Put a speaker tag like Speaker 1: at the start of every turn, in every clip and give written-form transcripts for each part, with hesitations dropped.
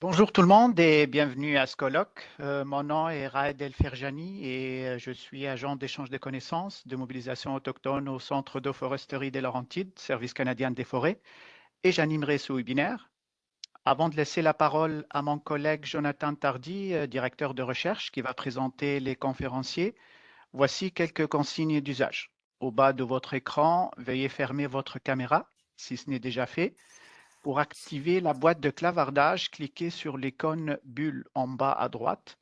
Speaker 1: Bonjour tout le monde et bienvenue à ce colloque. Mon nom est Raed El Ferjani et je suis agent d'échange de connaissances de mobilisation autochtone au Centre de foresterie des Laurentides, Service canadien des forêts, et j'animerai ce webinaire. Avant de laisser la parole à mon collègue Jonathan Tardy, directeur de recherche, qui va présenter les conférenciers, voici quelques consignes d'usage. Au bas de votre écran, veuillez fermer votre caméra si ce n'est déjà fait. Pour activer la boîte de clavardage, cliquez sur l'icône bulle en bas à droite.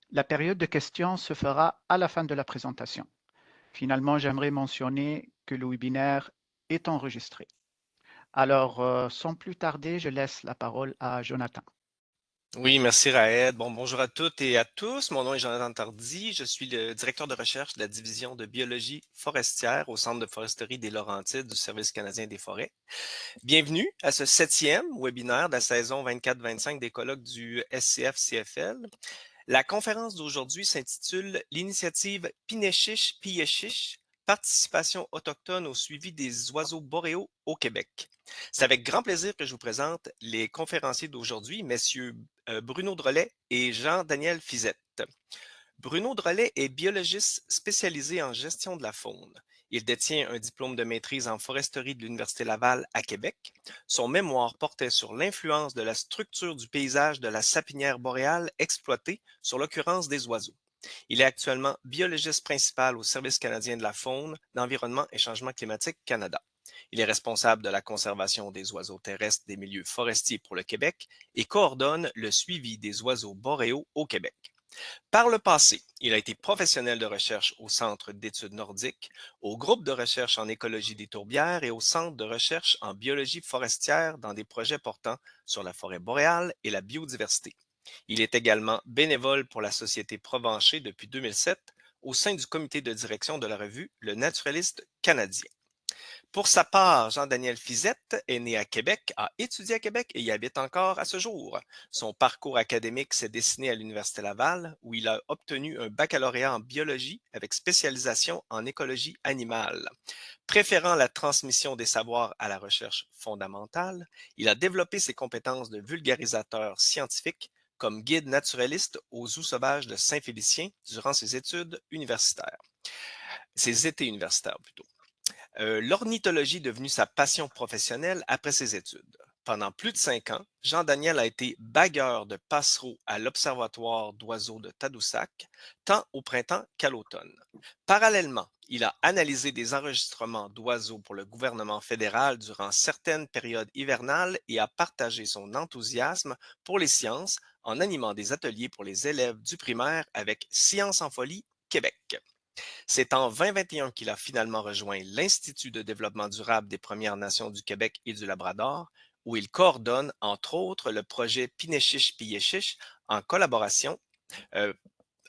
Speaker 1: La période de questions se fera à la fin de la présentation. Finalement, j'aimerais mentionner que le webinaire est enregistré. Alors, sans plus tarder, je laisse la parole à Jonathan.
Speaker 2: Oui, merci Raed. Bonjour à toutes et à tous. Mon nom est Jonathan Tardy. Je suis le directeur de recherche de la division de biologie forestière au Centre de foresterie des Laurentides du Service canadien des forêts. Bienvenue à ce 7e webinaire de la saison 24-25 des colloques du SCF-CFL. La conférence d'aujourd'hui s'intitule « L'initiative Pineschish-Pieschish, participation autochtone au suivi des oiseaux boréaux au Québec ». C'est avec grand plaisir que je vous présente les conférenciers d'aujourd'hui, messieurs Bruno Drolet et Jean-Daniel Fizette. Bruno Drolet est biologiste spécialisé en gestion de la faune. Il détient un diplôme de maîtrise en foresterie de l'Université Laval à Québec. Son mémoire portait sur l'influence de la structure du paysage de la sapinière boréale exploitée sur l'occurrence des oiseaux. Il est actuellement biologiste principal au Service canadien de la faune, d'environnement et changement climatique Canada. Il est responsable de la conservation des oiseaux terrestres des milieux forestiers pour le Québec et coordonne le suivi des oiseaux boréaux au Québec. Par le passé, il a été professionnel de recherche au Centre d'études nordiques, au groupe de recherche en écologie des tourbières et au Centre de recherche en biologie forestière dans des projets portant sur la forêt boréale et la biodiversité. Il est également bénévole pour la Société Provencher depuis 2007 au sein du comité de direction de la revue Le Naturaliste canadien. Pour sa part, Jean-Daniel Fizette est né à Québec, a étudié à Québec et y habite encore à ce jour. Son parcours académique s'est dessiné à l'Université Laval, où il a obtenu un baccalauréat en biologie avec spécialisation en écologie animale. Préférant la transmission des savoirs à la recherche fondamentale, il a développé ses compétences de vulgarisateur scientifique comme guide naturaliste aux zoos sauvages de Saint-Félicien durant ses études universitaires. Ses étés universitaires plutôt. L'ornithologie est devenue sa passion professionnelle après ses études. Pendant plus de 5 ans, Jean-Daniel a été bagueur de passereaux à l'Observatoire d'oiseaux de Tadoussac, tant au printemps qu'à l'automne. Parallèlement, il a analysé des enregistrements d'oiseaux pour le gouvernement fédéral durant certaines périodes hivernales et a partagé son enthousiasme pour les sciences en animant des ateliers pour les élèves du primaire avec Science en folie Québec. C'est en 2021 qu'il a finalement rejoint l'Institut de développement durable des Premières Nations du Québec et du Labrador, où il coordonne, entre autres, le projet Pineschish-Pieschish euh,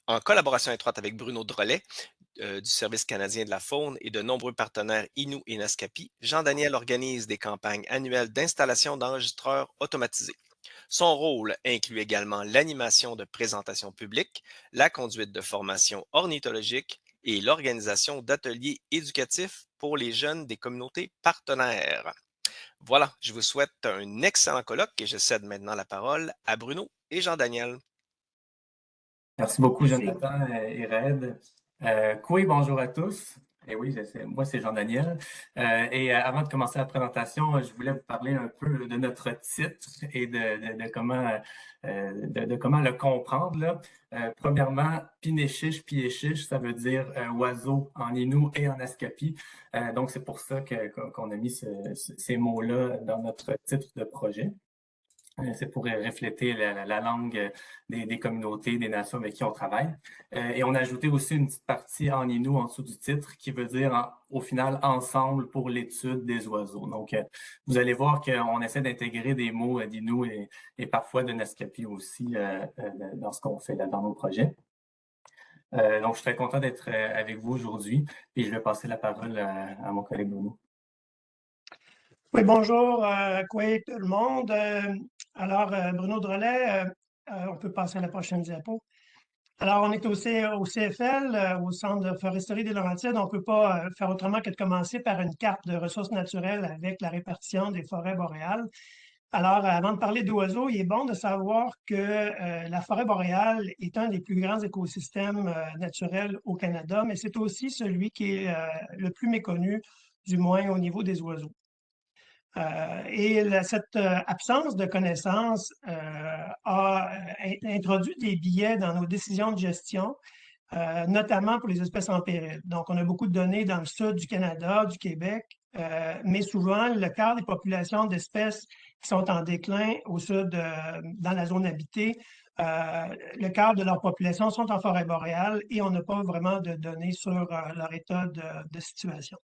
Speaker 2: en collaboration étroite avec Bruno Drolet du Service canadien de la faune et de nombreux partenaires Innu et Naskapi. Jean-Daniel organise des campagnes annuelles d'installation d'enregistreurs automatisés. Son rôle inclut également l'animation de présentations publiques, la conduite de formations ornithologiques et l'organisation d'ateliers éducatifs pour les jeunes des communautés partenaires. Voilà, je vous souhaite un excellent colloque et je cède maintenant la parole à Bruno et Jean-Daniel.
Speaker 3: Merci beaucoup, Jonathan et Red. Oui, bonjour à tous. Et oui, moi, c'est Jean-Daniel. Avant de commencer la présentation, je voulais vous parler un peu de notre titre et de comment le comprendre, là. Premièrement, Pineschish, Pieschish, ça veut dire oiseau en Innu et en Naskapi. Donc, c'est pour ça qu'on a mis ces mots-là dans notre titre de projet. C'est pour refléter la langue des communautés, des nations avec qui on travaille. Et on a ajouté aussi une petite partie en Innu en dessous du titre qui veut dire au final ensemble pour l'étude des oiseaux. Donc, vous allez voir qu'on essaie d'intégrer des mots d'Innu et parfois de Naskapi aussi dans ce qu'on fait là dans nos projets. Donc, je suis très content d'être avec vous aujourd'hui et je vais passer la parole à mon collègue Bruno.
Speaker 4: Oui, bonjour, tout le monde. Bruno Drolet, on peut passer à la prochaine diapo. Alors, on est au CFL, au Centre de foresterie des Laurentides. On ne peut pas faire autrement que de commencer par une carte de ressources naturelles avec la répartition des forêts boréales. Alors, avant de parler d'oiseaux, il est bon de savoir que la forêt boréale est un des plus grands écosystèmes naturels au Canada, mais c'est aussi celui qui est le plus méconnu, du moins au niveau des oiseaux. Cette absence de connaissances a introduit des biais dans nos décisions de gestion, notamment pour les espèces en péril. Donc, on a beaucoup de données dans le sud du Canada, du Québec, mais souvent, le quart des populations d'espèces qui sont en déclin au sud, dans la zone habitée, le quart de leur population sont en forêt boréale et on n'a pas vraiment de données sur leur état de situation.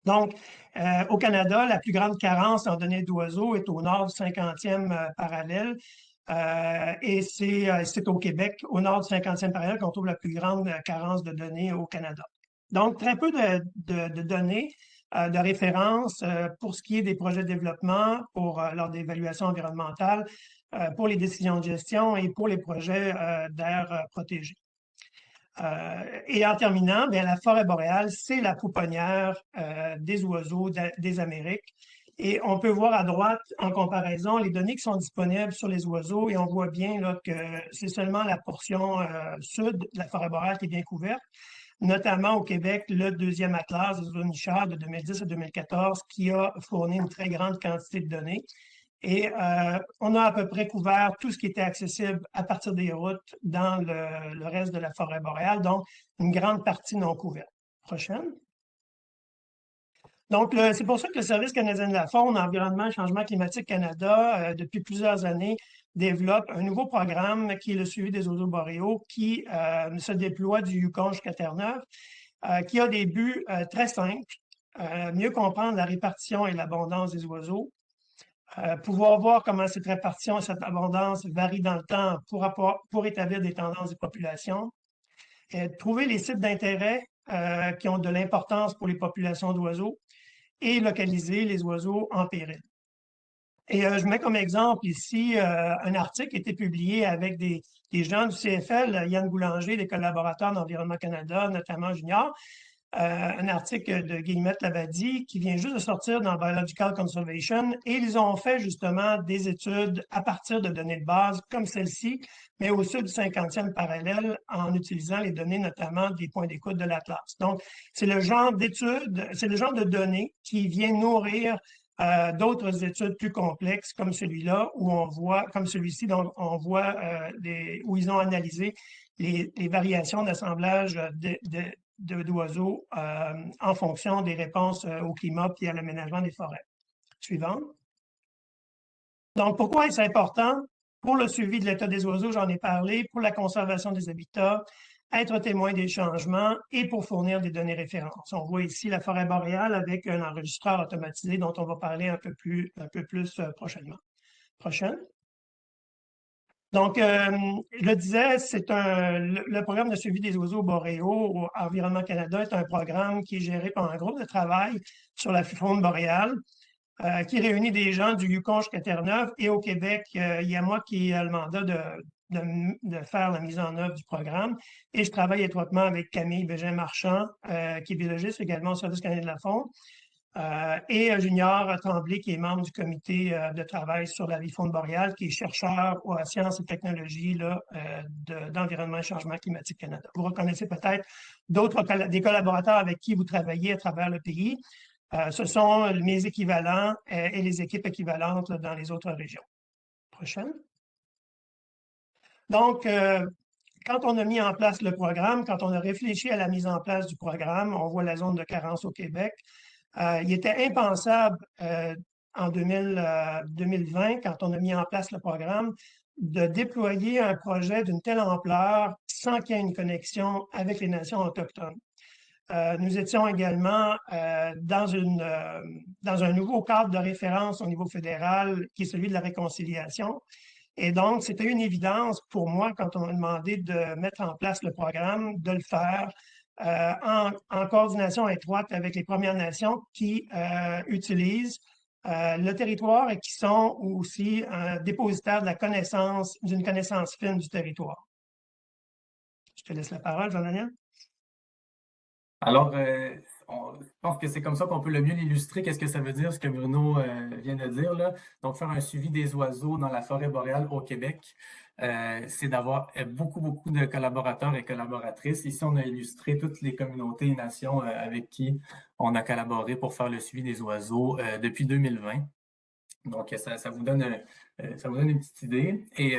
Speaker 4: Donc, au Canada, la plus grande carence en données d'oiseaux est au nord du 50e parallèle. Et c'est au Québec, au nord du 50e parallèle, qu'on trouve la plus grande carence de données au Canada. Donc, très peu de données de référence pour ce qui est des projets de développement, lors d'évaluations environnementales, pour les décisions de gestion et pour les projets d'aires protégées. Et en terminant, bien, la forêt boréale, c'est la pouponnière des oiseaux des Amériques. Et on peut voir à droite, en comparaison, les données qui sont disponibles sur les oiseaux. Et on voit bien là, que c'est seulement la portion sud de la forêt boréale qui est bien couverte. Notamment au Québec, le deuxième atlas des oiseaux nicheurs de 2010 à 2014 qui a fourni une très grande quantité de données. Et on a à peu près couvert tout ce qui était accessible à partir des routes dans le reste de la forêt boréale, donc une grande partie non couverte. Prochaine. Donc, c'est pour ça que le Service canadien de la faune, Environnement et Changement climatique Canada, depuis plusieurs années, développe un nouveau programme qui est le suivi des oiseaux boréaux qui se déploie du Yukon jusqu'à Terre-Neuve, qui a des buts très simples, mieux comprendre la répartition et l'abondance des oiseaux, pouvoir voir comment cette répartition et cette abondance varient dans le temps pour établir des tendances des populations, trouver les sites d'intérêt qui ont de l'importance pour les populations d'oiseaux et localiser les oiseaux en péril. Et je mets comme exemple ici un article qui a été publié avec des gens du CFL, Yann Boulanger, des collaborateurs d'Environnement Canada, notamment Junior, un article de Guillemette Labadie qui vient juste de sortir dans Biological Conservation et ils ont fait justement des études à partir de données de base comme celle-ci, mais au sud du 50e parallèle en utilisant les données notamment des points d'écoute de l'Atlas. Donc, c'est le genre d'études, c'est le genre de données qui vient nourrir d'autres études plus complexes comme celui-là où on voit, comme celui-ci, donc on voit où ils ont analysé les variations d'assemblage d'oiseaux en fonction des réponses au climat et à l'aménagement des forêts. Suivant. Donc, pourquoi est-ce important? Pour le suivi de l'état des oiseaux, j'en ai parlé, pour la conservation des habitats, être témoin des changements et pour fournir des données références. On voit ici la forêt boréale avec un enregistreur automatisé dont on va parler un peu plus prochainement. Prochaine. Donc, je le disais, le programme de suivi des oiseaux boréaux au Environnement Canada est un programme qui est géré par un groupe de travail sur la faune boréale qui réunit des gens du Yukon jusqu'à Terre-Neuve. Et au Québec, il y a moi qui ai le mandat de faire la mise en œuvre du programme. Et je travaille étroitement avec Camille Bégin-Marchand, qui est biologiste également au Service canadien de la faune. Et Junior Tremblay, qui est membre du comité de travail sur la vie faune boréale, qui est chercheur aux sciences et technologies d'Environnement et Changement climatique Canada. Vous reconnaissez peut-être des collaborateurs avec qui vous travaillez à travers le pays. Ce sont mes équivalents et les équipes équivalentes dans les autres régions. Prochaine. Donc, quand on a mis en place le programme, quand on a réfléchi à la mise en place du programme, on voit la zone de carence au Québec. Il était impensable en 2020, quand on a mis en place le programme, de déployer un projet d'une telle ampleur sans qu'il y ait une connexion avec les nations autochtones. Nous étions également dans un nouveau cadre de référence au niveau fédéral, qui est celui de la réconciliation. Et donc, c'était une évidence pour moi, quand on m'a demandé de mettre en place le programme, de le faire en coordination étroite avec les Premières Nations qui utilisent le territoire et qui sont aussi dépositaires d'une connaissance fine du territoire. Je te laisse la parole, Jean-Daniel.
Speaker 3: Alors, je pense que c'est comme ça qu'on peut le mieux l'illustrer. Qu'est-ce que ça veut dire, ce que Bruno vient de dire là? Donc, faire un suivi des oiseaux dans la forêt boréale au Québec, c'est d'avoir beaucoup de collaborateurs et collaboratrices. Ici, on a illustré toutes les communautés et nations avec qui on a collaboré pour faire le suivi des oiseaux depuis 2020. Donc, ça vous donne une petite idée. Et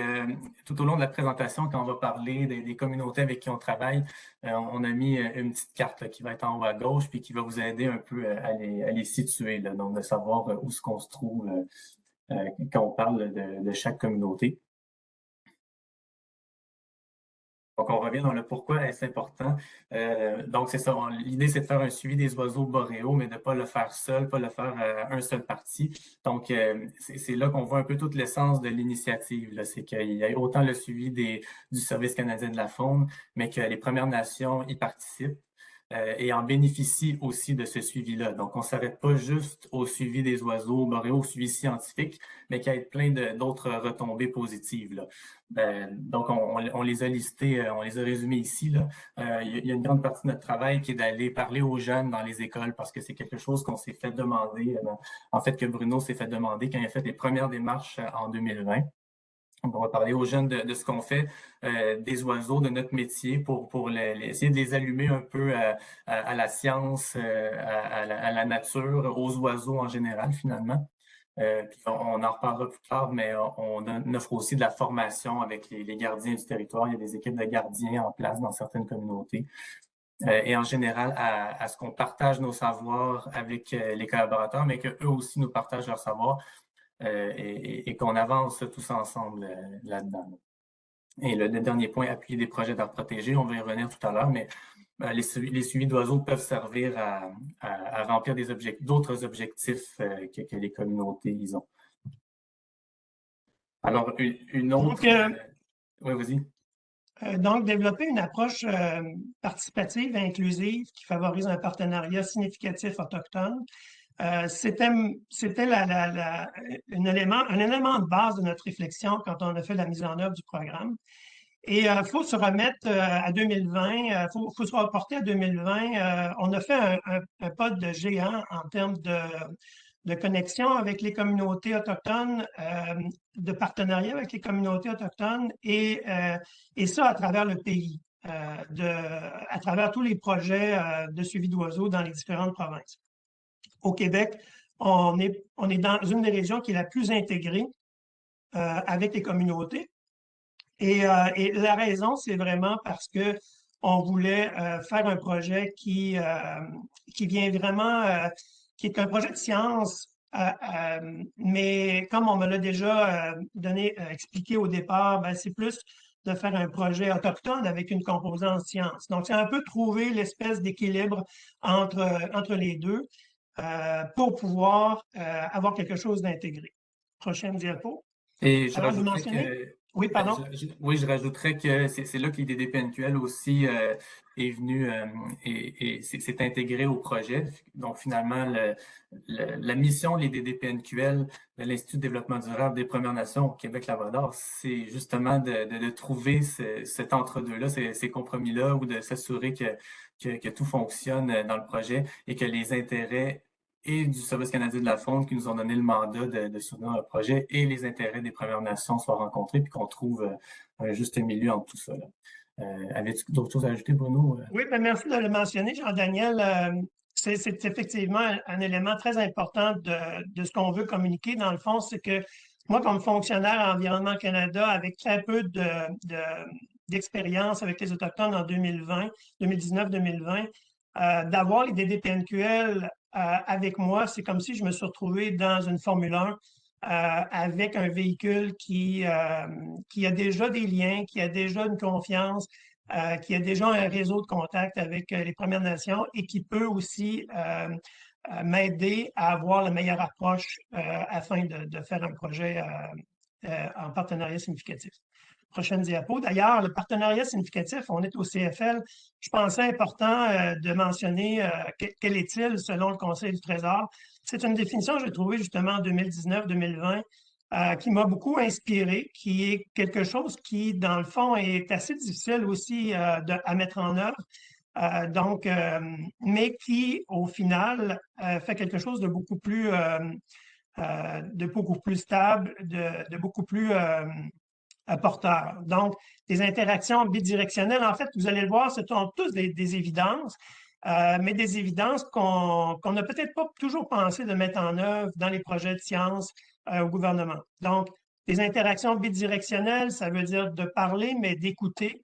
Speaker 3: tout au long de la présentation, quand on va parler des communautés avec qui on travaille, on a mis une petite carte là, qui va être en haut à gauche puis qui va vous aider un peu à les situer, là, donc de savoir où est-ce qu'on se trouve quand on parle de chaque communauté. Donc, on revient dans le pourquoi est-ce important. Donc, c'est ça. L'idée, c'est de faire un suivi des oiseaux boréaux, mais de ne pas le faire seul, pas le faire à un seul parti. Donc, c'est là qu'on voit un peu toute l'essence de l'initiative. C'est qu'il y a autant le suivi du Service canadien de la faune, mais que les Premières Nations y participent. Et en bénéficient aussi de ce suivi-là. Donc, on ne s'arrête pas juste au suivi des oiseaux boréaux, au suivi scientifique, mais qu'il y a plein d'autres retombées positives, là. Donc, on les a listés, on les a résumés ici, là. Il y a une grande partie de notre travail qui est d'aller parler aux jeunes dans les écoles parce que c'est quelque chose qu'on s'est fait demander, en fait, que Bruno s'est fait demander quand il a fait les premières démarches en 2020. Donc, on va parler aux jeunes de ce qu'on fait, des oiseaux, de notre métier pour essayer de les allumer un peu à la science, à la nature, aux oiseaux en général, finalement. Puis on en reparlera plus tard, mais on offre aussi de la formation avec les gardiens du territoire. Il y a des équipes de gardiens en place dans certaines communautés. Et en général, à ce qu'on partage nos savoirs avec les collaborateurs, mais qu'eux aussi nous partagent leur savoir. Et qu'on avance tous ensemble là-dedans. Et le dernier point, appuyer des projets d'art protégé, on va y revenir tout à l'heure, mais les suivis d'oiseaux peuvent servir à remplir d'autres objectifs que les communautés ils ont. Alors, une autre... oui, vas-y.
Speaker 4: Donc, développer une approche participative et inclusive qui favorise un partenariat significatif autochtone. C'était un élément de base de notre réflexion quand on a fait la mise en œuvre du programme. Et il faut se remettre à 2020, il faut se reporter à 2020. On a fait un pas de géant en termes de connexion avec les communautés autochtones, de partenariat avec les communautés autochtones et ça à travers le pays, à travers tous les projets de suivi d'oiseaux dans les différentes provinces. Au Québec, on est dans une des régions qui est la plus intégrée avec les communautés. Et la raison, c'est vraiment parce que on voulait faire un projet qui vient vraiment, qui est un projet de science, mais comme on me l'a déjà expliqué au départ, ben, c'est plus de faire un projet autochtone avec une composante science. Donc, c'est un peu trouver l'espèce d'équilibre entre les deux. Pour pouvoir avoir quelque chose d'intégré. Prochaine diapo.
Speaker 3: Et je rajouterais
Speaker 4: oui, pardon.
Speaker 3: Je rajouterais que c'est là que l'IDDPNQL aussi est venu et s'est intégré au projet. Donc, finalement, la mission de l'IDDPNQL, de l'Institut de développement durable des Premières Nations au Québec-Labrador, c'est justement de trouver cet entre-deux-là, ces compromis-là, ou de s'assurer que tout fonctionne dans le projet et que les intérêts et du Service canadien de la faune qui nous ont donné le mandat de soutenir le projet et les intérêts des Premières Nations soient rencontrés puis qu'on trouve un juste milieu entre tout ça. Avais-tu d'autres choses à ajouter, Bruno?
Speaker 4: Oui, bien, merci de le mentionner, Jean-Daniel. C'est effectivement un élément très important de ce qu'on veut communiquer. Dans le fond, c'est que moi, comme fonctionnaire à Environnement Canada, avec très peu d'expérience avec les Autochtones en 2019-2020, d'avoir les DDPNQL avec moi, c'est comme si je me suis retrouvé dans une Formule 1 avec un véhicule qui a déjà des liens, qui a déjà une confiance, qui a déjà un réseau de contact avec les Premières Nations et qui peut aussi m'aider à avoir la meilleure approche afin de faire un projet en partenariat significatif. Prochaine diapo. D'ailleurs, le partenariat significatif, on est au CFL. Je pensais important de mentionner quel est-il selon le Conseil du Trésor. C'est une définition que j'ai trouvée justement en 2019-2020 qui m'a beaucoup inspiré, qui est quelque chose qui, dans le fond, est assez difficile aussi à mettre en œuvre. mais qui, au final, fait quelque chose de beaucoup plus stable, de beaucoup plus porteur. Donc, des interactions bidirectionnelles, en fait, vous allez le voir, ce sont tous des évidences, mais des évidences qu'on n'a peut-être pas toujours pensé de mettre en œuvre dans les projets de sciences au gouvernement. Donc, des interactions bidirectionnelles, ça veut dire de parler, mais d'écouter.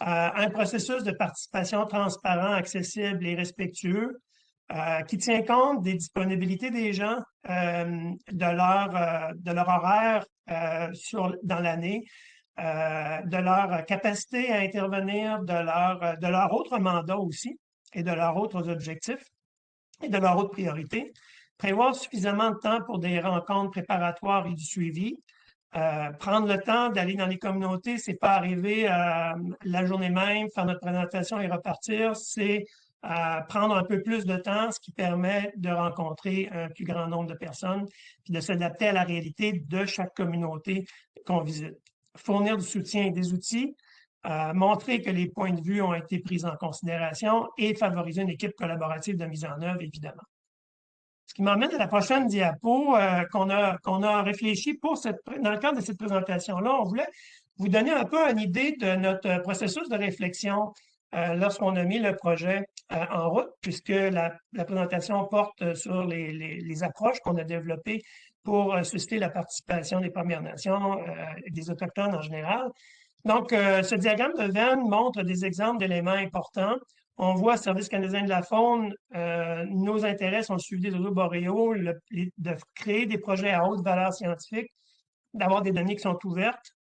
Speaker 4: Un processus de participation transparent, accessible et respectueux, qui tient compte des disponibilités des gens, de leur horaire dans l'année, de leur capacité à intervenir, de leur autre mandat aussi et de leurs autres objectifs et de leurs autres priorités. Prévoir suffisamment de temps pour des rencontres préparatoires et du suivi. Prendre le temps d'aller dans les communautés, c'est pas arriver la journée même, faire notre présentation et repartir, c'est prendre un peu plus de temps, ce qui permet de rencontrer un plus grand nombre de personnes, puis de s'adapter à la réalité de chaque communauté qu'on visite. Fournir du soutien et des outils, montrer que les points de vue ont été pris en considération et favoriser une équipe collaborative de mise en œuvre, évidemment. Ce qui m'emmène à la prochaine diapo qu'on a réfléchi dans le cadre de cette présentation-là. On voulait vous donner un peu une idée de notre processus de réflexion lorsqu'on a mis le projet en route, puisque la présentation porte sur les approches qu'on a développées pour susciter la participation des Premières Nations et des Autochtones en général. Donc, ce diagramme de Venn montre des exemples d'éléments importants. On voit Service canadien de la faune, nos intérêts sont le suivi des oiseaux boréaux, de créer des projets à haute valeur scientifique, d'avoir des données qui sont ouvertes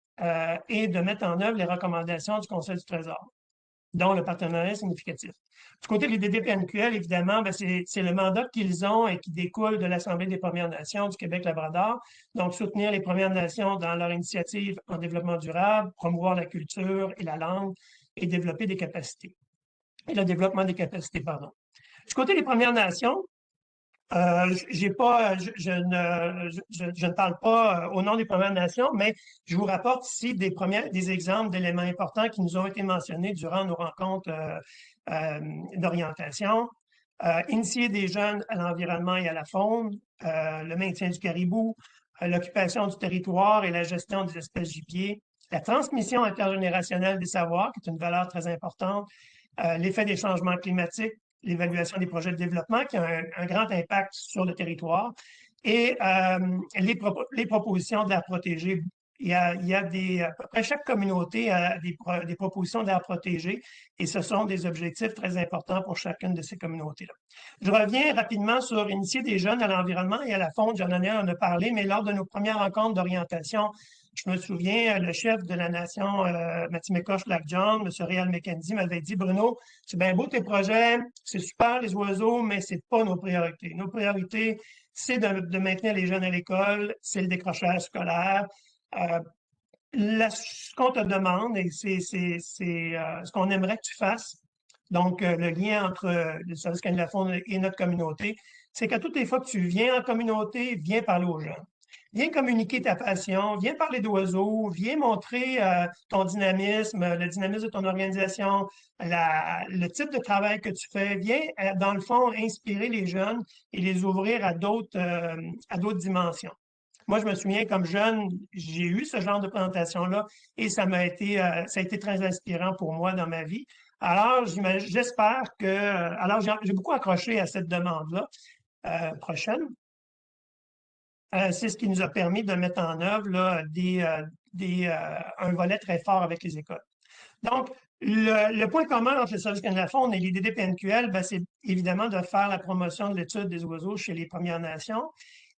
Speaker 4: et de mettre en œuvre les recommandations du Conseil du Trésor, dont le partenariat significatif. Du côté de l'IDD-PNQL, évidemment, c'est le mandat qu'ils ont et qui découle de l'Assemblée des Premières Nations du Québec-Labrador. Donc, soutenir les Premières Nations dans leur initiative en développement durable, promouvoir la culture et la langue et développer des capacités. Et le développement des capacités, pardon. Du côté des Premières Nations, je ne parle pas au nom des Premières Nations, mais je vous rapporte ici des exemples d'éléments importants qui nous ont été mentionnés durant nos rencontres d'orientation. Initier des jeunes à l'environnement et à la faune, le maintien du caribou, l'occupation du territoire et la gestion des espèces gibier, la transmission intergénérationnelle des savoirs, qui est une valeur très importante, l'effet des changements climatiques, l'évaluation des projets de développement qui a un grand impact sur le territoire et les propositions d'air protégé. Il y a à peu près chaque communauté a des propositions d'air protégé et ce sont des objectifs très importants pour chacune de ces communautés-là. Je reviens rapidement sur initier des jeunes à l'environnement et à la faune. Jean-Daniel en a parlé, mais lors de nos premières rencontres d'orientation, je me souviens, le chef de la nation Mattimécoche-Lac-John, M. Réal McKenzie, m'avait dit « Bruno, c'est bien beau tes projets, c'est super les oiseaux, mais c'est pas nos priorités. Nos priorités, c'est de maintenir les jeunes à l'école, c'est le décrochage scolaire. Ce qu'on te demande, et c'est ce qu'on aimerait que tu fasses, donc le lien entre le Service canadien de la faune et notre communauté, c'est qu'à toutes les fois que tu viens en communauté, viens parler aux jeunes. Viens communiquer ta passion, viens parler d'oiseaux, viens montrer ton dynamisme, le dynamisme de ton organisation, le type de travail que tu fais. Viens, dans le fond, inspirer les jeunes et les ouvrir à d'autres dimensions. Moi, je me souviens, comme jeune, j'ai eu ce genre de présentation-là et ça a été très inspirant pour moi dans ma vie. Alors, j'espère que... alors, j'ai beaucoup accroché à cette demande-là. Prochaine. C'est ce qui nous a permis de mettre en œuvre là, un volet très fort avec les écoles. Donc, le point commun entre le Service canadien de la faune et l'IDD-PNQL, c'est évidemment de faire la promotion de l'étude des oiseaux chez les Premières Nations.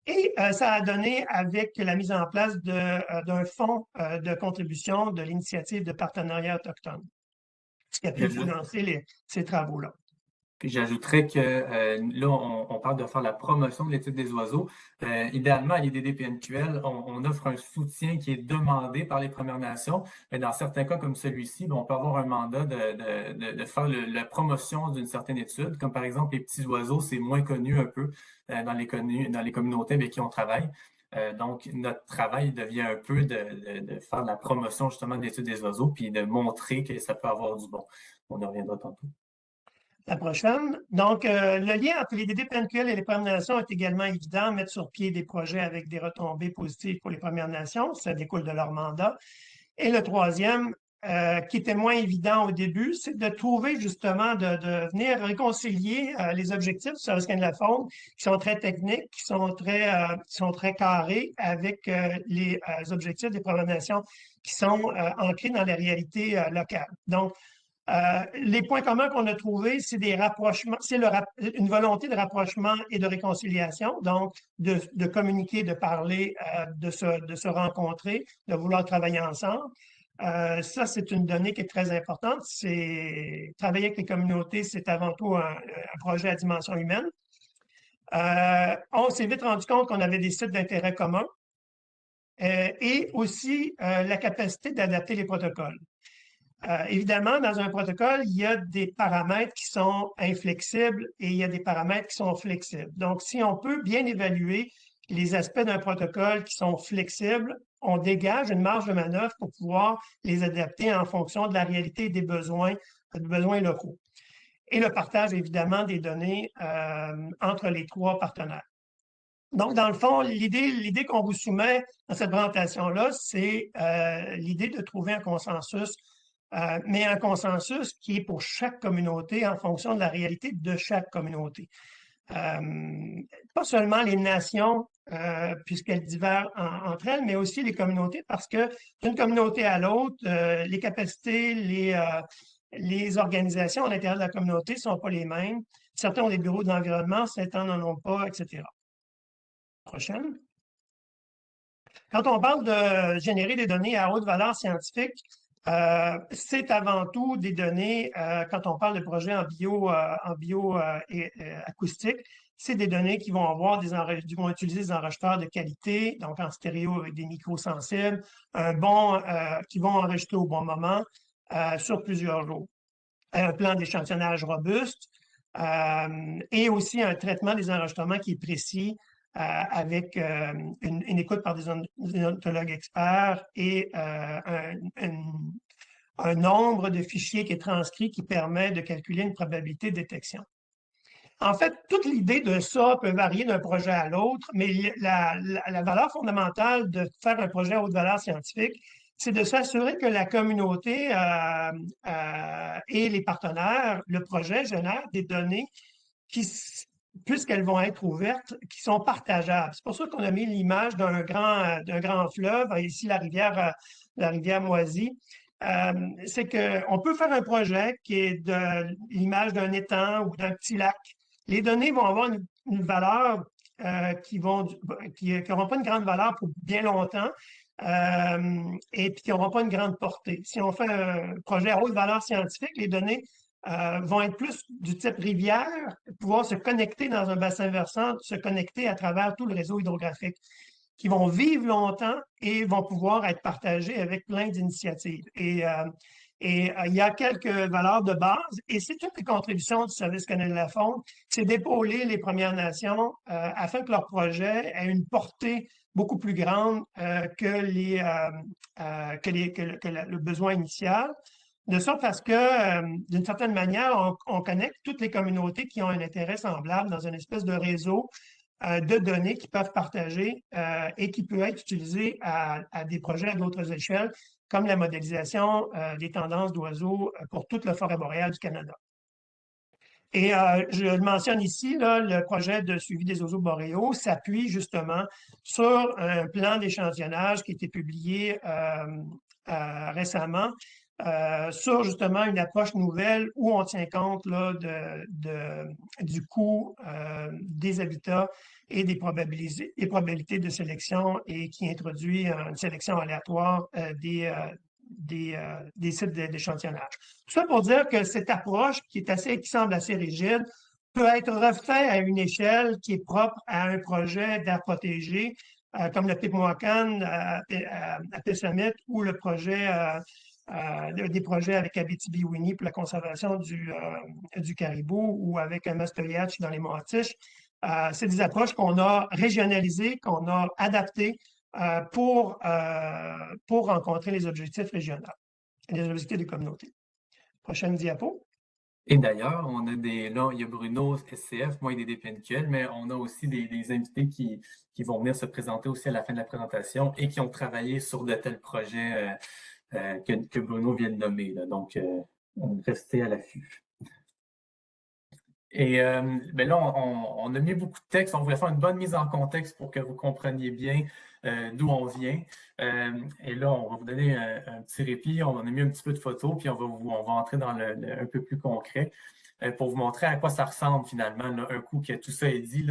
Speaker 4: Et ça a donné avec la mise en place d'un fonds de contribution de l'initiative de partenariat autochtone, ce qui a pu financer ces travaux-là.
Speaker 3: Puis j'ajouterais que là, on parle de faire la promotion de l'étude des oiseaux. Idéalement, à l'IDD-PNQL, on offre un soutien qui est demandé par les Premières Nations, mais dans certains cas comme celui-ci, on peut avoir un mandat de faire la promotion d'une certaine étude, comme par exemple les petits oiseaux, c'est moins connu un peu dans les communautés avec qui on travaille. Donc, notre travail devient un peu de faire la promotion justement de l'étude des oiseaux, puis de montrer que ça peut avoir du bon. On y reviendra tantôt.
Speaker 4: La prochaine. Donc, le lien entre les DD-PNQL et les Premières Nations est également évident. Mettre sur pied des projets avec des retombées positives pour les Premières Nations, ça découle de leur mandat. Et le troisième, qui était moins évident au début, c'est de trouver justement, de venir réconcilier les objectifs du Service canadien de la faune, qui sont très techniques, qui sont très carrés, avec les objectifs des Premières Nations qui sont ancrés dans la réalité locale. Donc, les points communs qu'on a trouvés, c'est des rapprochements, c'est une volonté de rapprochement et de réconciliation, donc de communiquer, de parler, de se rencontrer, de vouloir travailler ensemble. Ça, c'est une donnée qui est très importante. C'est travailler avec les communautés, c'est avant tout un projet à dimension humaine. On s'est vite rendu compte qu'on avait des sites d'intérêt commun et aussi la capacité d'adapter les protocoles. Évidemment, dans un protocole, il y a des paramètres qui sont inflexibles et il y a des paramètres qui sont flexibles. Donc, si on peut bien évaluer les aspects d'un protocole qui sont flexibles, on dégage une marge de manœuvre pour pouvoir les adapter en fonction de la réalité et des besoins locaux. Et le partage, évidemment, des données entre les trois partenaires. Donc, dans le fond, l'idée qu'on vous soumet dans cette présentation-là, c'est l'idée de trouver un consensus, mais un consensus qui est pour chaque communauté en fonction de la réalité de chaque communauté. Pas seulement les nations, puisqu'elles diffèrent entre elles, mais aussi les communautés, parce que d'une communauté à l'autre, les capacités, les organisations à l'intérieur de la communauté ne sont pas les mêmes. Certains ont des bureaux de l'environnement, certains n'en ont pas, etc. Prochaine. Quand on parle de générer des données à haute valeur scientifique, c'est avant tout des données, quand on parle de projets en bioacoustique, c'est des données qui vont avoir qui vont utiliser des enregistreurs de qualité, donc en stéréo avec des micros sensibles, qui vont enregistrer au bon moment sur plusieurs jours. Un plan d'échantillonnage robuste et aussi un traitement des enregistrements qui est précis avec une écoute par des ornithologues experts et un nombre de fichiers qui est transcrit qui permet de calculer une probabilité de détection. En fait, toute l'idée de ça peut varier d'un projet à l'autre, mais la valeur fondamentale de faire un projet à haute valeur scientifique, c'est de s'assurer que la communauté et les partenaires, le projet génère des données qui, puisqu'elles vont être ouvertes, qui sont partageables. C'est pour ça qu'on a mis l'image d'un grand fleuve, ici la rivière Moisy. C'est qu'on peut faire un projet qui est de l'image d'un étang ou d'un petit lac. Les données vont avoir une valeur qui n'auront pas une grande valeur pour bien longtemps et puis qui n'auront pas une grande portée. Si on fait un projet à haute valeur scientifique, les données vont être plus du type rivière, pouvoir se connecter dans un bassin versant, se connecter à travers tout le réseau hydrographique, qui vont vivre longtemps et vont pouvoir être partagés avec plein d'initiatives. Et il y a quelques valeurs de base, et c'est toutes les contributions du Service canadien de la faune, c'est d'épauler les Premières Nations afin que leur projet ait une portée beaucoup plus grande que le besoin initial. De sorte parce que, d'une certaine manière, on connecte toutes les communautés qui ont un intérêt semblable dans une espèce de réseau de données qui peuvent partager et qui peut être utilisé à des projets à d'autres échelles, comme la modélisation des tendances d'oiseaux pour toute la forêt boréale du Canada. Et je le mentionne ici, là, le projet de suivi des oiseaux boréaux s'appuie justement sur un plan d'échantillonnage qui a été publié récemment sur justement une approche nouvelle où on tient compte là, du coût des habitats et des probabilités de sélection et qui introduit une sélection aléatoire des sites d'échantillonnage. Tout ça pour dire que cette approche qui semble assez rigide peut être refaite à une échelle qui est propre à un projet d'air protégé, comme le Picmoacan à Pessamit ou le projet des projets avec Abitibi-Winnie pour la conservation du caribou ou avec un Mastoyatch dans les Monts-Atiches. C'est des approches qu'on a régionalisées, qu'on a adaptées pour rencontrer les objectifs régionaux et les objectifs des communautés. Prochaine diapo.
Speaker 3: Et d'ailleurs, on a là, il y a Bruno, SCF, moi, IDD PNQL, mais on a aussi des invités qui vont venir se présenter aussi à la fin de la présentation et qui ont travaillé sur de tels projets que Bruno vient de nommer, là. Donc, restez à l'affût. Et ben là, on a mis beaucoup de texte. On voulait faire une bonne mise en contexte pour que vous compreniez bien d'où on vient. Et là, on va vous donner un petit répit. On a mis un petit peu de photos, puis on va entrer dans un peu plus concret pour vous montrer à quoi ça ressemble finalement. Là, un coup que tout ça est dit,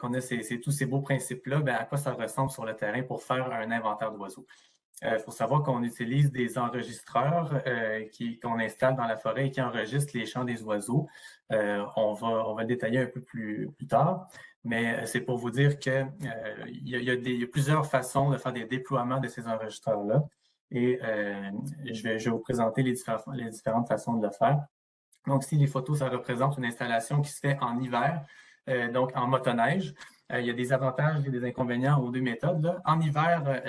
Speaker 3: qu'on a tous ces beaux principes-là, ben, à quoi ça ressemble sur le terrain pour faire un inventaire d'oiseaux. Il faut savoir qu'on utilise des enregistreurs qu'on installe dans la forêt et qui enregistrent les chants des oiseaux. On va le détailler un peu plus tard, mais c'est pour vous dire qu'il y a plusieurs façons de faire des déploiements de ces enregistreurs-là. Et je vais vous présenter les différentes façons de le faire. Donc, ici, les photos, ça représente une installation qui se fait en hiver, donc en motoneige. Il y a des avantages et des inconvénients aux deux méthodes, là. En hiver,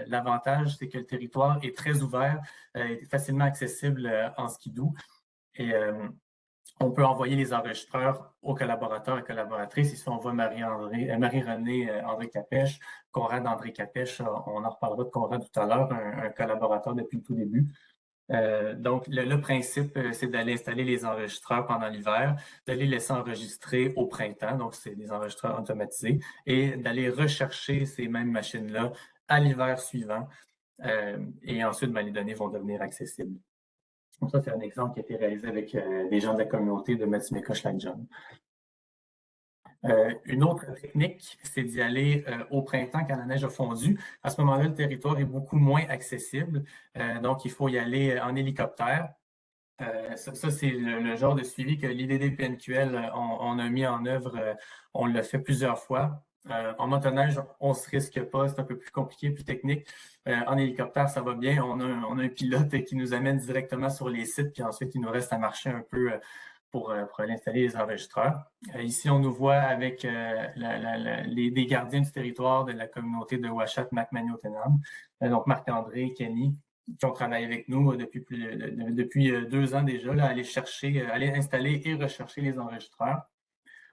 Speaker 3: l'avantage, c'est que le territoire est très ouvert, est facilement accessible en skidoo. Et on peut envoyer les enregistreurs aux collaborateurs et collaboratrices. Ici, on voit Marie-Renée André Capèche, Conrad André Capèche. On en reparlera de Conrad tout à l'heure, un collaborateur depuis le tout début. Donc, le principe, c'est d'aller installer les enregistreurs pendant l'hiver, de les laisser enregistrer au printemps, donc c'est des enregistreurs automatisés, et d'aller rechercher ces mêmes machines-là à l'hiver suivant. Et ensuite, ben, les données vont devenir accessibles. Donc ça, c'est un exemple qui a été réalisé avec des gens de la communauté de Matimeka-Schlagjun. Une autre technique, c'est d'y aller au printemps quand la neige a fondu. À ce moment-là, le territoire est beaucoup moins accessible. Donc, il faut y aller en hélicoptère. Ça c'est le genre de suivi que l'IDD PNQL on a mis en œuvre. On l'a fait plusieurs fois. En motoneige, on ne se risque pas. C'est un peu plus compliqué, plus technique. En hélicoptère, ça va bien. On a un pilote qui nous amène directement sur les sites, puis ensuite, il nous reste à marcher un peu pour aller installer les enregistreurs. Ici, on nous voit avec des gardiens du territoire de la communauté de Ouachat Macmagnotenam, donc Marc-André, Kenny, qui ont travaillé avec nous depuis 2 ans déjà, là, aller installer et rechercher les enregistreurs.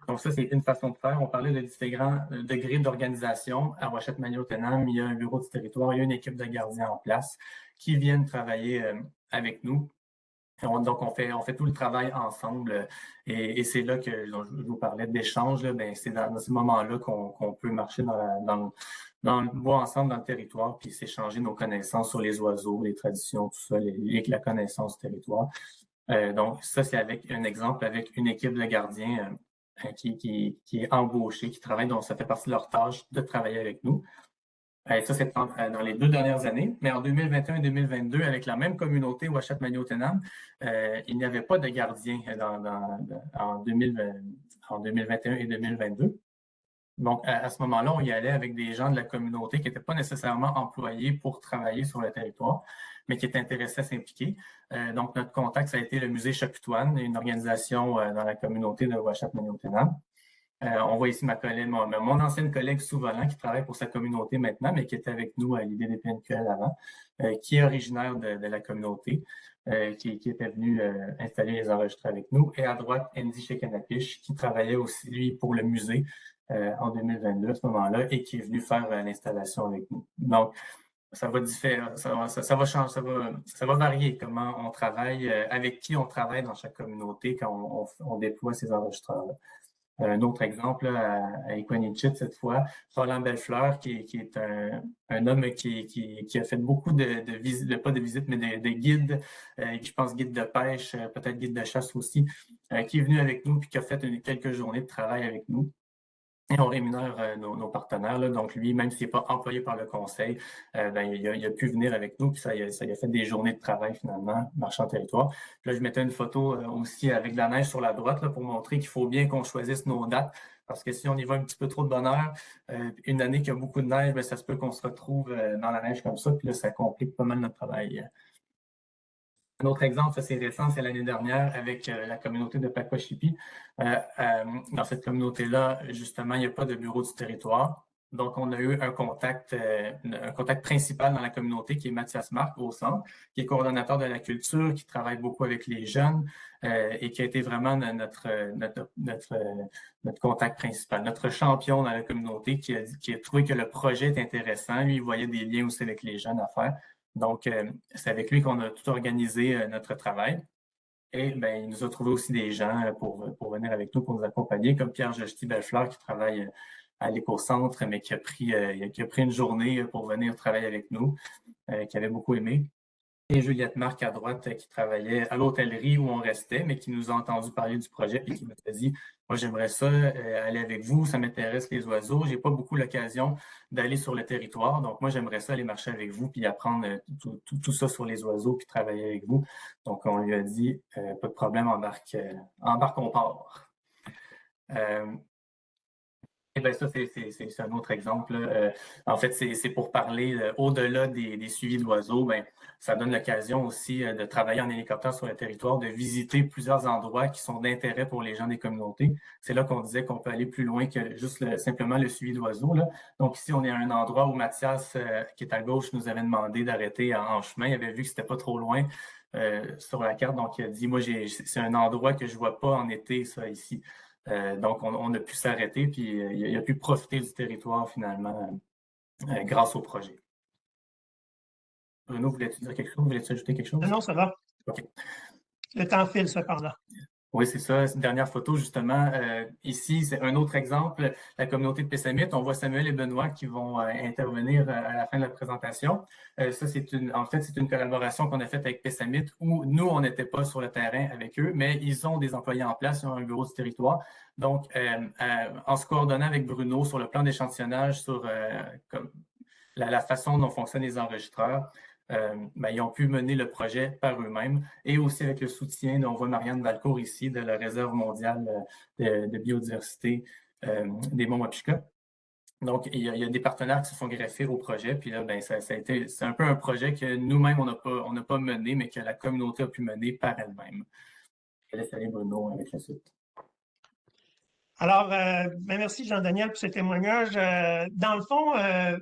Speaker 3: Donc ça, c'est une façon de faire. On parlait de différents degrés d'organisation. À Ouachat-Magnotenam, il y a un bureau du territoire, il y a une équipe de gardiens en place qui viennent travailler avec nous. Donc, on fait tout le travail ensemble et c'est là que je vous parlais d'échange. Ben, c'est dans ce moment-là qu'on peut marcher dans le bois ensemble, dans le territoire, puis s'échanger nos connaissances sur les oiseaux, les traditions, tout ça, la connaissance du territoire. Donc, ça, c'est avec un exemple avec une équipe de gardiens qui est embauchée, qui travaille, donc ça fait partie de leur tâche de travailler avec nous. Ça, c'est dans les 2 dernières années. Mais en 2021 et 2022, avec la même communauté, Ouachat-Magnotenam, il n'y avait pas de gardien en 2021 et 2022. Donc, à ce moment-là, on y allait avec des gens de la communauté qui n'étaient pas nécessairement employés pour travailler sur le territoire, mais qui étaient intéressés à s'impliquer. Donc, notre contact, ça a été le musée Chaputoine, une organisation dans la communauté de Ouachat-Magnotenam. On voit ici mon ancienne collègue Sous-Volant qui travaille pour sa communauté maintenant, mais qui était avec nous à l'IDD PNQL avant, qui est originaire de la communauté, qui était venu installer les enregistreurs avec nous. Et à droite, Andy Shekanapish, qui travaillait aussi, lui, pour le musée en 2022 à ce moment-là, et qui est venu faire l'installation avec nous. Donc, ça va changer, ça va varier comment on travaille, avec qui on travaille dans chaque communauté quand on déploie ces enregistreurs-là. Un autre exemple à Equanichit cette fois, Roland Bellefleur, qui est un homme qui a fait beaucoup de visites, pas de visites, mais de guides, je pense guide de pêche, peut-être guide de chasse aussi, qui est venu avec nous puis qui a fait quelques journées de travail avec nous. Et on rémunère nos partenaires. Là. Donc, lui, même s'il n'est pas employé par le conseil, ben, il a pu venir avec nous, puis ça a fait des journées de travail, finalement, marchant en territoire. Puis là, je mettais une photo aussi avec de la neige sur la droite là, pour montrer qu'il faut bien qu'on choisisse nos dates. Parce que si on y va un petit peu trop de bonne heure, une année qu'il y a beaucoup de neige, ben, ça se peut qu'on se retrouve dans la neige comme ça, puis là, ça complique pas mal notre travail. Un autre exemple, ça c'est récent, c'est l'année dernière avec la communauté de Pakwashipi. Dans cette communauté-là, justement, il n'y a pas de bureau du territoire. Donc, on a eu un contact principal dans la communauté qui est Mathias Marc au centre, qui est coordonnateur de la culture, qui travaille beaucoup avec les jeunes et qui a été vraiment notre contact principal, notre champion dans la communauté qui a trouvé que le projet est intéressant. Lui, il voyait des liens aussi avec les jeunes à faire. Donc, c'est avec lui qu'on a tout organisé notre travail. Et ben, il nous a trouvé aussi des gens pour venir avec nous, pour nous accompagner, comme Pierre Josty-Bellefleur qui travaille à l'éco-centre, mais qui a pris une journée pour venir travailler avec nous, qui avait beaucoup aimé. Et Juliette Marc à droite qui travaillait à l'hôtellerie où on restait, mais qui nous a entendu parler du projet et qui nous a dit « Moi, j'aimerais ça aller avec vous, ça m'intéresse les oiseaux. J'ai pas beaucoup l'occasion d'aller sur le territoire, donc moi, j'aimerais ça aller marcher avec vous puis apprendre tout ça sur les oiseaux puis travailler avec vous. » Donc, on lui a dit « Pas de problème, embarque, on part. » Et bien, ça, c'est un autre exemple. En fait, c'est pour parler au-delà des suivis d'oiseaux, ben, ça donne l'occasion aussi de travailler en hélicoptère sur le territoire, de visiter plusieurs endroits qui sont d'intérêt pour les gens des communautés. C'est là qu'on disait qu'on peut aller plus loin que juste simplement le suivi d'oiseaux. Donc ici, on est à un endroit où Mathias, qui est à gauche, nous avait demandé d'arrêter en chemin. Il avait vu que c'était pas trop loin sur la carte, donc il a dit, moi, c'est un endroit que je vois pas en été, ça, ici. Donc, on a pu s'arrêter, puis il a pu profiter du territoire finalement grâce au projet. Bruno, voulais-tu dire quelque chose? Voulais-tu ajouter quelque chose?
Speaker 4: Non, ça va.
Speaker 3: OK.
Speaker 4: Le temps file cependant.
Speaker 3: Oui, c'est ça. C'est une dernière photo, justement. Ici, c'est un autre exemple, la communauté de Pessamit. On voit Samuel et Benoît qui vont intervenir à la fin de la présentation. Ça, c'est une collaboration qu'on a faite avec Pessamit où nous, on n'était pas sur le terrain avec eux, mais ils ont des employés en place, ils ont un bureau du territoire. Donc, en se coordonnant avec Bruno sur le plan d'échantillonnage, sur la façon dont fonctionnent les enregistreurs, ben, ils ont pu mener le projet par eux-mêmes et aussi avec le soutien, on voit Marianne Valcourt ici, de la Réserve mondiale de biodiversité des Monts Wapishka. Donc, il y a des partenaires qui se sont greffés au projet, puis là, ben, c'est un peu un projet que nous-mêmes, on n'a pas mené, mais que la communauté a pu mener par elle-même. Je laisse aller Bruno avec la suite.
Speaker 4: Alors, merci Jean-Daniel pour ce témoignage. Dans le fond,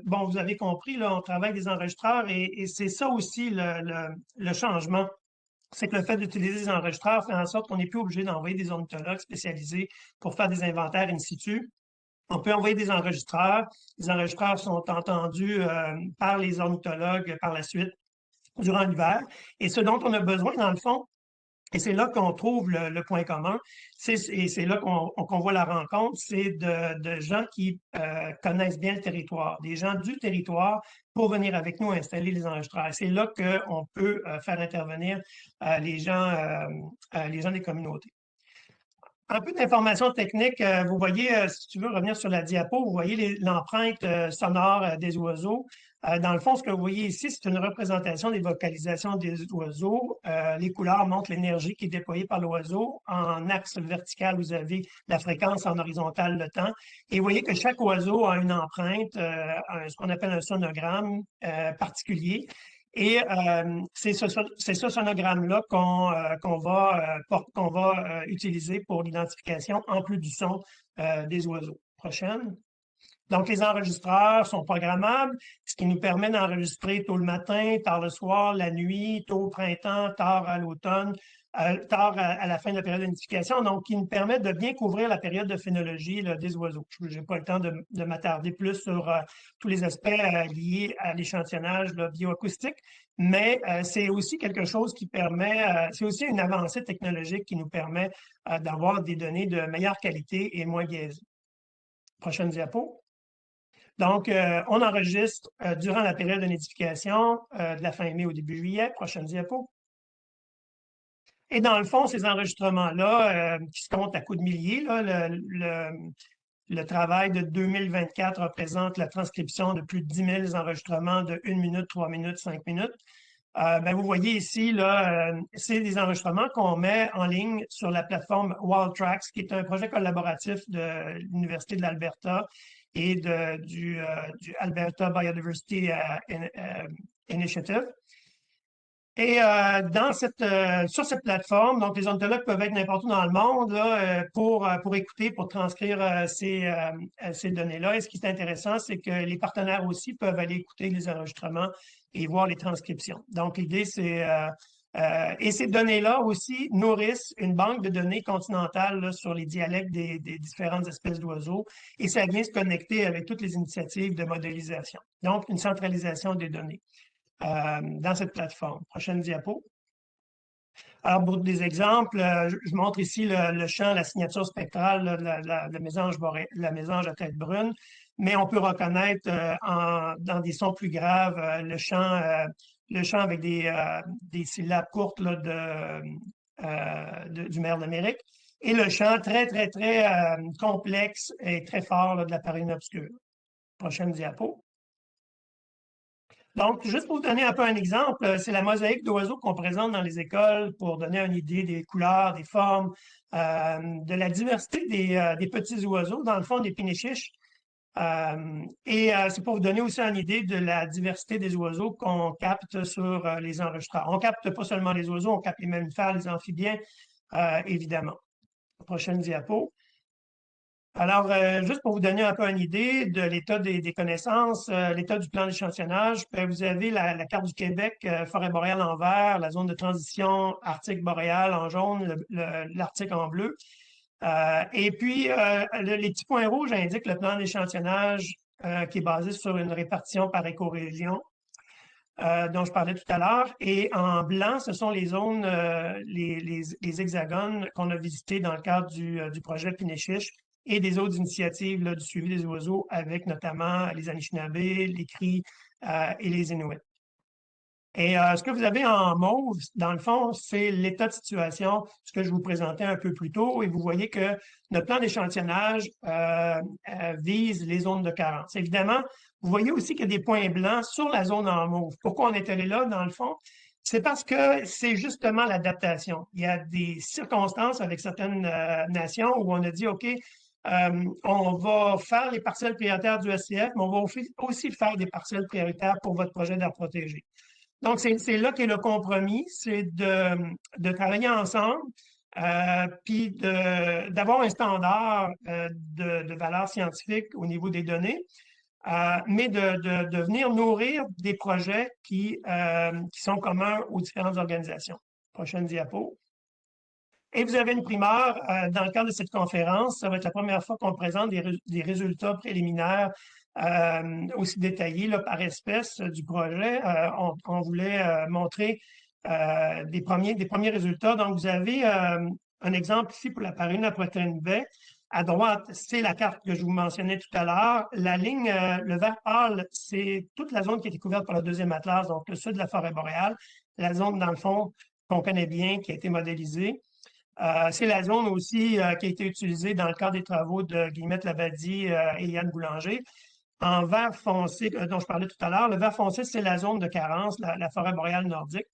Speaker 4: bon, vous avez compris, là, on travaille avec des enregistreurs et c'est ça aussi le changement. C'est que le fait d'utiliser des enregistreurs fait en sorte qu'on n'est plus obligé d'envoyer des ornithologues spécialisés pour faire des inventaires in situ. On peut envoyer des enregistreurs. Les enregistreurs sont entendus par les ornithologues par la suite durant l'hiver. Et ce dont on a besoin, dans le fond, et c'est là qu'on trouve le point commun, et c'est là qu'on voit la rencontre, c'est de gens qui connaissent bien le territoire, des gens du territoire pour venir avec nous installer les enregistreurs. C'est là qu'on peut faire intervenir les gens des communautés. Un peu d'informations techniques. Vous voyez, si tu veux revenir sur la diapo, vous voyez l'empreinte sonore des oiseaux. Dans le fond, ce que vous voyez ici, c'est une représentation des vocalisations des oiseaux. Les couleurs montrent l'énergie qui est déployée par l'oiseau. En axe vertical, vous avez la fréquence, en horizontal, le temps. Et vous voyez que chaque oiseau a une empreinte, ce qu'on appelle un sonogramme particulier. Et c'est ce sonogramme-là qu'on va utiliser pour l'identification en plus du son des oiseaux. Prochaine. Donc, les enregistreurs sont programmables, ce qui nous permet d'enregistrer tôt le matin, tard le soir, la nuit, tôt au printemps, tard à l'automne, tard à la fin de la période d'identification, donc qui nous permet de bien couvrir la période de phénologie là, des oiseaux. Je n'ai pas le temps de m'attarder plus sur tous les aspects liés à l'échantillonnage bioacoustique, mais c'est aussi quelque chose qui permet, c'est aussi une avancée technologique qui nous permet d'avoir des données de meilleure qualité et moins biaisées. Prochaine diapo. Donc, on enregistre durant la période de nidification de la fin mai au début juillet. Prochaine diapo. Et dans le fond, ces enregistrements-là, qui se comptent à coups de milliers, là, le travail de 2024 représente la transcription de plus de 10 000 enregistrements de 1 minute, 3 minutes, 5 minutes. Ben, vous voyez ici, là, c'est des enregistrements qu'on met en ligne sur la plateforme WildTracks, qui est un projet collaboratif de l'Université de l'Alberta et du Alberta Biodiversity Initiative. Et sur cette plateforme, donc les ornithologues peuvent être n'importe où dans le monde là, pour écouter, pour transcrire ces données-là. Et ce qui est intéressant, c'est que les partenaires aussi peuvent aller écouter les enregistrements et voir les transcriptions. Donc, l'idée, c'est... et ces données-là aussi nourrissent une banque de données continentale là, sur les dialectes des différentes espèces d'oiseaux. Et ça vient se connecter avec toutes les initiatives de modélisation. Donc, une centralisation des données. Dans cette plateforme. Prochaine diapo. Alors, pour des exemples, je montre ici le champ, la signature spectrale là, de la mésange à tête brune, mais on peut reconnaître dans des sons plus graves le chant avec des syllabes courtes là, du merle d'Amérique et le chant très, très, très complexe et très fort là, de la parine obscure. Prochaine diapo. Donc, juste pour vous donner un peu un exemple, c'est la mosaïque d'oiseaux qu'on présente dans les écoles pour donner une idée des couleurs, des formes, de la diversité des petits oiseaux, dans le fond, des pénichiches. C'est pour vous donner aussi une idée de la diversité des oiseaux qu'on capte sur les enregistreurs. On capte pas seulement les oiseaux, on capte les mammifères, les amphibiens, évidemment. Prochaine diapo. Alors, juste pour vous donner un peu une idée de l'état des connaissances, l'état du plan d'échantillonnage, vous avez la carte du Québec, forêt boréale en vert, la zone de transition Arctique boréal en jaune, l'Arctique en bleu. Et puis, les petits points rouges indiquent le plan d'échantillonnage qui est basé sur une répartition par écorégion dont je parlais tout à l'heure. Et en blanc, ce sont les zones, les hexagones qu'on a visités dans le cadre du projet Pinnéchiche et des autres initiatives là, du suivi des oiseaux avec notamment les Anishinaabe, les Cris et les Inuits. Et ce que vous avez en mauve, dans le fond, c'est l'état de situation, ce que je vous présentais un peu plus tôt. Et vous voyez que notre plan d'échantillonnage vise les zones de carence. Évidemment, vous voyez aussi qu'il y a des points blancs sur la zone en mauve. Pourquoi on est allé là, dans le fond? C'est parce que c'est justement l'adaptation. Il y a des circonstances avec certaines nations où on a dit, OK, on va faire les parcelles prioritaires du SCF, mais on va aussi faire des parcelles prioritaires pour votre projet d'air protégé. Donc, c'est là qu'est le compromis, c'est de travailler ensemble, puis d'avoir un standard de valeur scientifique au niveau des données, mais de venir nourrir des projets qui sont communs aux différentes organisations. Prochaine diapo. Et vous avez une primeur dans le cadre de cette conférence. Ça va être la première fois qu'on présente des résultats préliminaires aussi détaillés là, par espèce du projet. On voulait montrer des premiers résultats. Donc, vous avez un exemple ici pour la parine à poitrine baie. À droite, c'est la carte que je vous mentionnais tout à l'heure. La ligne, le vert pâle, c'est toute la zone qui a été couverte par le deuxième atlas, donc le sud de la forêt boréale, la zone, dans le fond, qu'on connaît bien, qui a été modélisée. C'est la zone aussi qui a été utilisée dans le cadre des travaux de Guillemette Labadie et Yann Boulanger. En vert foncé, dont je parlais tout à l'heure, le vert foncé, c'est la zone de carence, la forêt boréale nordique.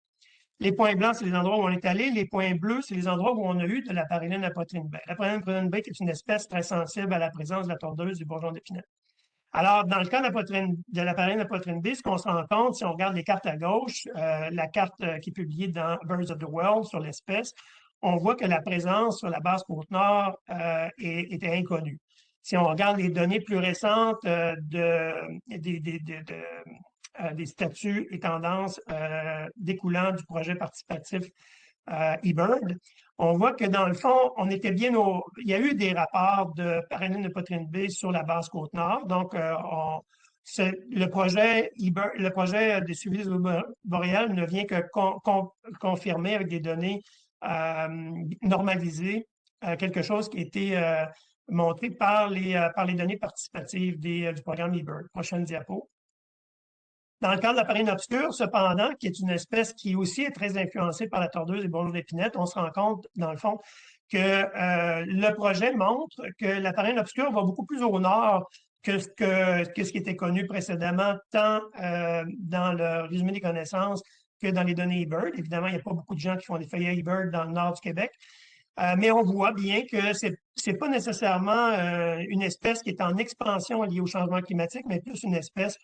Speaker 4: Les points blancs, c'est les endroits où on est allé. Les points bleus, c'est les endroits où on a eu de la paryline à poitrine baie. La paryline à poitrine baie est une espèce très sensible à la présence de la tordeuse du bourgeon d'épinette. Alors, dans le cas de la paryline à poitrine baie, ce qu'on se rend compte, si on regarde les cartes à gauche, la carte qui est publiée dans Birds of the World sur l'espèce, on voit que la présence sur la basse côte nord était inconnue. Si on regarde les données plus récentes des statuts et tendances découlant du projet participatif eBird, on voit que dans le fond, on était bien il y a eu des rapports de paryline de poitrine baie sur la basse côte nord. Donc, le projet de suivi des oiseaux boréales ne vient que confirmer avec des données normalisées quelque chose qui a été montré par les données participatives du programme eBird. Prochaine diapo. Dans le cas de la parine obscure, cependant, qui est une espèce qui aussi est très influencée par la tordeuse et bourgeon d'épinette, on se rend compte, dans le fond, que le projet montre que la parine obscure va beaucoup plus au nord que ce qui était connu précédemment, tant dans le résumé des connaissances que dans les données eBird. Évidemment, il n'y a pas beaucoup de gens qui font des feuillets eBird dans le nord du Québec. Mais on voit bien que c'est pas nécessairement une espèce qui est en expansion liée au changement climatique, mais plus une espèce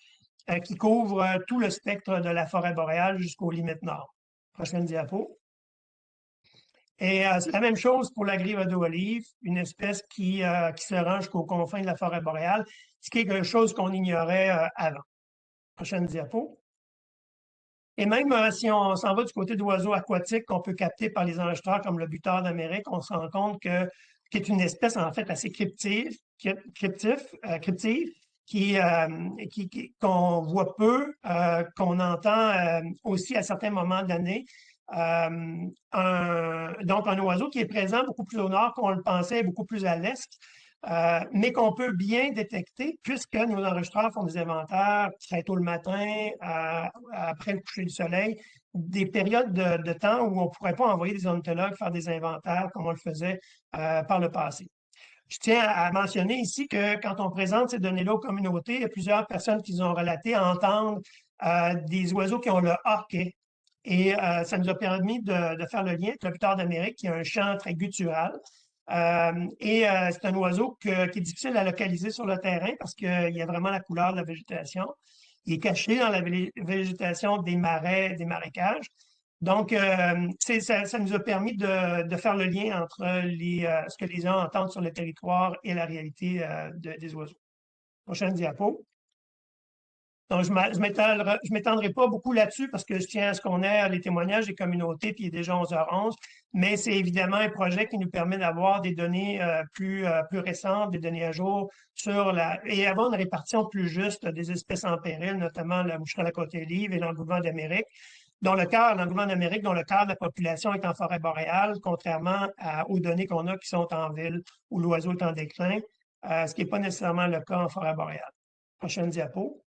Speaker 4: qui couvre tout le spectre de la forêt boréale jusqu'aux limites nord. Prochaine diapo. Et c'est la même chose pour la grive d'eau olive, une espèce qui se rend jusqu'aux confins de la forêt boréale, ce qui est quelque chose qu'on ignorait avant. Prochaine diapo. Et même si on s'en va du côté d'oiseaux aquatiques qu'on peut capter par les enregistreurs comme le buteur d'Amérique, on se rend compte que qui est une espèce en fait assez cryptive, qu'on voit peu, qu'on entend aussi à certains moments de l'année. Donc, un oiseau qui est présent beaucoup plus au nord qu'on le pensait, beaucoup plus à l'est, mais qu'on peut bien détecter puisque nos enregistreurs font des inventaires très tôt le matin, après le coucher du soleil, des périodes de temps où on ne pourrait pas envoyer des ornithologues faire des inventaires comme on le faisait par le passé. Je tiens à mentionner ici que quand on présente ces données-là aux communautés, il y a plusieurs personnes qui ont relaté à entendre des oiseaux qui ont le hockey. Et ça nous a permis de faire le lien avec le buteur d'Amérique, qui a un chant très guttural. C'est un oiseau qui est difficile à localiser sur le terrain parce qu'il y a vraiment la couleur de la végétation. Il est caché dans la végétation des marais, des marécages. Donc, ça nous a permis de faire le lien entre ce que les gens entendent sur le territoire et la réalité des oiseaux. Prochaine diapo. Donc, je ne m'étendrai pas beaucoup là-dessus parce que je tiens à ce qu'on ait les témoignages des communautés, puis il est déjà 11h11, mais c'est évidemment un projet qui nous permet d'avoir des données plus récentes, des données à jour et avoir une répartition plus juste des espèces en péril, notamment la moucherelle à côté olive et l'engouement d'Amérique, l'engouement d'Amérique, dont le quart de la population est en forêt boréale, contrairement aux données qu'on a qui sont en ville où l'oiseau est en déclin, ce qui n'est pas nécessairement le cas en forêt boréale. Prochaine diapo.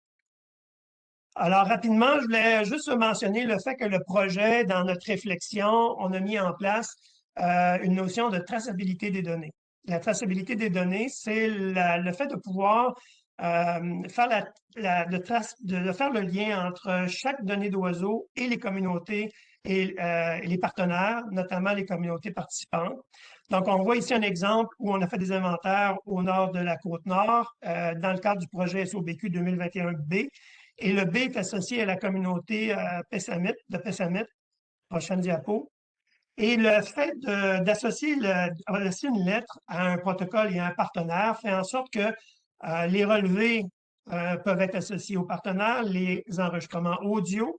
Speaker 4: Alors, rapidement, je voulais juste mentionner le fait que le projet, dans notre réflexion, on a mis en place une notion de traçabilité des données. La traçabilité des données, c'est le fait de pouvoir faire faire le lien entre chaque donnée d'oiseau et les communautés et les partenaires, notamment les communautés participantes. Donc, on voit ici un exemple où on a fait des inventaires au nord de la Côte-Nord dans le cadre du projet SOBQ 2021B. Et le B est associé à la communauté de Pessamit. Prochaine diapo. Et le fait d'associer une lettre à un protocole et à un partenaire fait en sorte que les relevés peuvent être associés aux partenaires, les enregistrements audio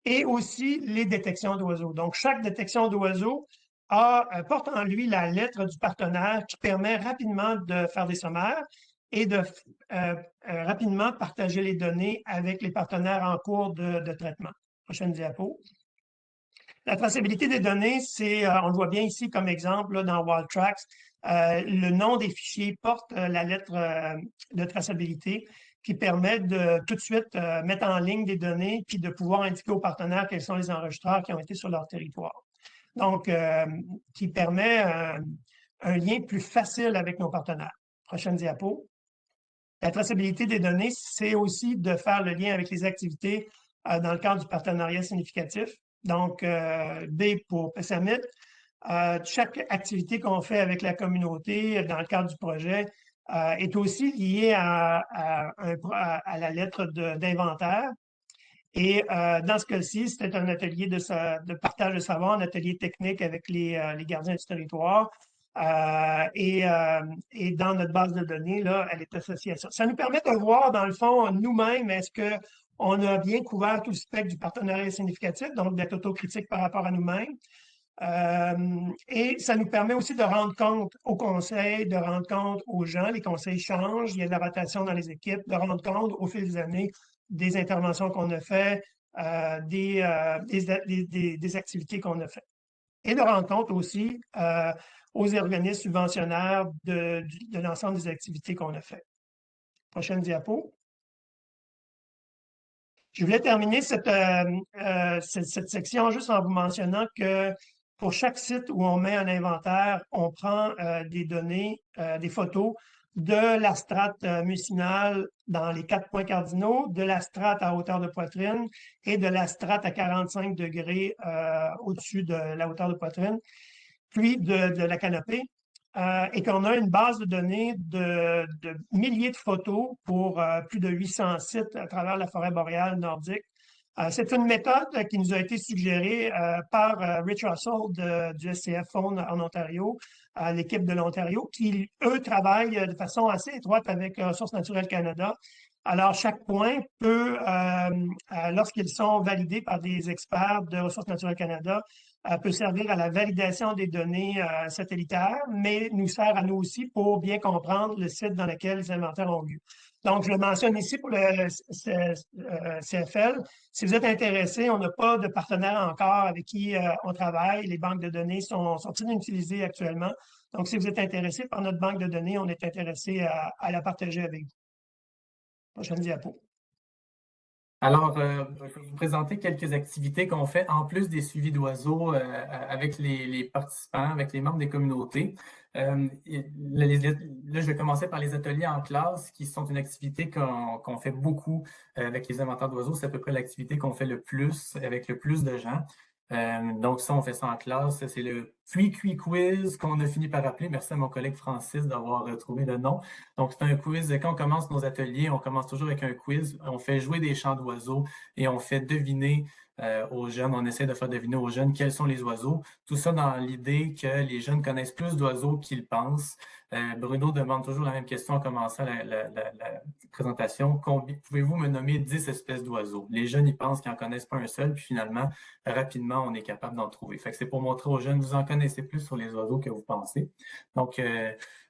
Speaker 4: et aussi les détections d'oiseaux. Donc, chaque détection d'oiseaux porte en lui la lettre du partenaire qui permet rapidement de faire des sommaires et de rapidement partager les données avec les partenaires en cours de traitement. Prochaine diapo. La traçabilité des données, on le voit bien ici comme exemple là, dans WildTracks, le nom des fichiers porte la lettre de traçabilité qui permet de tout de suite mettre en ligne des données puis de pouvoir indiquer aux partenaires quels sont les enregistreurs qui ont été sur leur territoire. Donc, qui permet un lien plus facile avec nos partenaires. Prochaine diapo. La traçabilité des données, c'est aussi de faire le lien avec les activités dans le cadre du partenariat significatif. Donc, B pour Pessamit. Chaque activité qu'on fait avec la communauté dans le cadre du projet est aussi liée à la lettre d'inventaire. Et dans ce cas-ci, c'était un atelier de partage de savoir, un atelier technique avec les gardiens du territoire. Et dans notre base de données, là, elle est associée à ça. Ça nous permet de voir, dans le fond, nous-mêmes, est-ce qu'on a bien couvert tout le spectre du partenariat significatif, donc d'être autocritique par rapport à nous-mêmes. Et ça nous permet aussi de rendre compte au conseil, de rendre compte aux gens. Les conseils changent, il y a de la rotation dans les équipes, de rendre compte au fil des années des interventions qu'on a faites, des activités qu'on a faites. Et de rendre compte aussi aux organismes subventionnaires de l'ensemble des activités qu'on a faites. Prochaine diapo. Je voulais terminer cette section juste en vous mentionnant que pour chaque site où on met un inventaire, on prend des données, des photos de la strate mucinale dans les 4 points cardinaux, de la strate à hauteur de poitrine et de la strate à 45 degrés au-dessus de la hauteur de poitrine, puis de la canopée. Et qu'on a une base de données de milliers de photos pour plus de 800 sites à travers la forêt boréale nordique C'est une méthode qui nous a été suggérée par Rich Russell du SCF Faune en Ontario, l'équipe de l'Ontario, qui, eux, travaillent de façon assez étroite avec Ressources naturelles Canada. Alors, chaque point peut, lorsqu'ils sont validés par des experts de Ressources naturelles Canada, peut servir à la validation des données satellitaires, mais nous sert à nous aussi pour bien comprendre le site dans lequel les inventaires ont lieu. Donc, je le mentionne ici pour le CFL. Si vous êtes intéressé, on n'a pas de partenaire encore avec qui on travaille. Les banques de données sont inutilisées actuellement. Donc, si vous êtes intéressé par notre banque de données, on est intéressé à la partager avec vous. Prochaine diapo.
Speaker 3: Alors, je vais vous présenter quelques activités qu'on fait en plus des suivis d'oiseaux avec les participants, avec les membres des communautés. Là, je vais commencer par les ateliers en classe, qui sont une activité qu'on fait beaucoup avec les inventaires d'oiseaux. C'est à peu près l'activité qu'on fait le plus, avec le plus de gens. Donc ça, on fait ça en classe. C'est le Cuit Quiz qu'on a fini par appeler. Merci à mon collègue Francis d'avoir trouvé le nom. Donc c'est un quiz. Quand on commence nos ateliers, on commence toujours avec un quiz. On fait jouer des chants d'oiseaux et on fait deviner aux jeunes. On essaie de faire deviner aux jeunes quels sont les oiseaux. Tout ça dans l'idée que les jeunes connaissent plus d'oiseaux qu'ils pensent. Bruno demande toujours la même question en commençant la présentation. Pouvez-vous me nommer 10 espèces d'oiseaux? Les jeunes, ils pensent qu'ils n'en connaissent pas un seul, puis finalement, rapidement, on est capable d'en trouver. Fait que c'est pour montrer aux jeunes, vous en connaissez plus sur les oiseaux que vous pensez. Donc,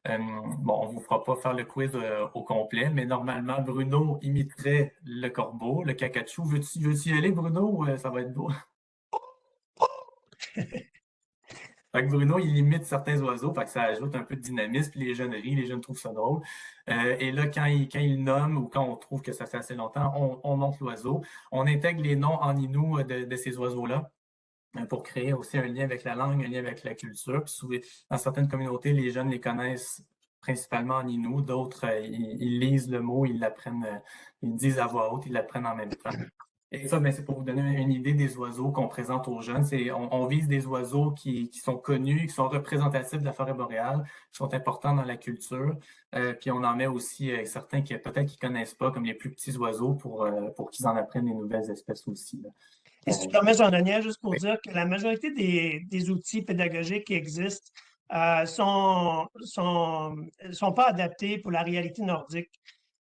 Speaker 3: bon, on ne vous fera pas faire le quiz au complet, mais normalement, Bruno imiterait le corbeau, le cacachou. Veux-tu y aller, Bruno, ou ça va être beau? Fait que Bruno, il imite certains oiseaux, fait que ça ajoute un peu de dynamisme, puis les jeunes rient, les jeunes trouvent ça drôle. Et là, quand il nomme ou quand on trouve que ça fait assez longtemps, on monte l'oiseau. On intègre les noms en inou de ces oiseaux-là pour créer aussi un lien avec la langue, un lien avec la culture. Puis dans certaines communautés, les jeunes les connaissent principalement en inou, d'autres, ils lisent le mot, ils l'apprennent, ils disent à voix haute, ils l'apprennent en même temps. Et ça, c'est pour vous donner une idée des oiseaux qu'on présente aux jeunes. On vise des oiseaux qui sont connus, qui sont représentatifs de la forêt boréale, qui sont importants dans la culture. Puis on en met aussi certains qui peut-être qu'ils connaissent pas, comme les plus petits oiseaux, pour qu'ils en apprennent des nouvelles espèces aussi. Là.
Speaker 4: Et si tu permets, Jean-Daniel, juste pour dire que la majorité des outils pédagogiques qui existent sont pas adaptés pour la réalité nordique.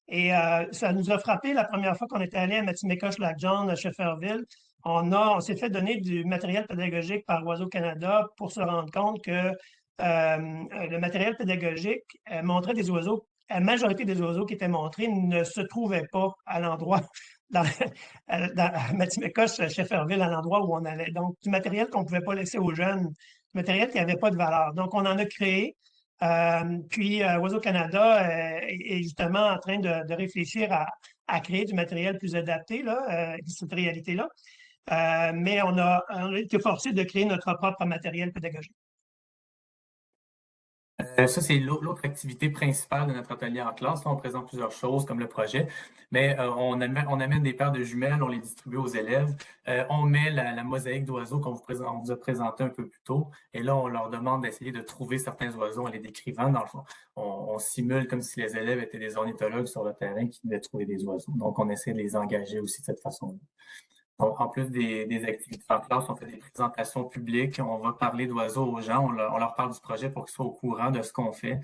Speaker 4: Et ça nous a frappé la première fois qu'on était allé à Mattimécoche-Lac-John, à Shefferville. On s'est fait donner du matériel pédagogique par Oiseaux Canada pour se rendre compte que le matériel pédagogique montrait des oiseaux. La majorité des oiseaux qui étaient montrés ne se trouvaient pas à l'endroit, dans Mattimécoche, Shefferville, à l'endroit où on allait. Donc, du matériel qu'on ne pouvait pas laisser aux jeunes, du matériel qui n'avait pas de valeur. Donc, on en a créé. Puis, Oiseaux Canada est justement en train de réfléchir à créer du matériel plus adapté, là, cette réalité-là. Mais on a été forcé de créer notre propre matériel pédagogique.
Speaker 3: Ça, c'est l'autre activité principale de notre atelier en classe. Là, on présente plusieurs choses comme le projet, mais on amène des paires de jumelles, on les distribue aux élèves. On met la mosaïque d'oiseaux qu'on vous a présenté un peu plus tôt. Et là, on leur demande d'essayer de trouver certains oiseaux en les décrivant. Dans le fond, on simule comme si les élèves étaient des ornithologues sur le terrain qui devaient trouver des oiseaux. Donc, on essaie de les engager aussi de cette façon-là. Donc, en plus des activités en classe, on fait des présentations publiques, on va parler d'oiseaux aux gens, on leur parle du projet pour qu'ils soient au courant de ce qu'on fait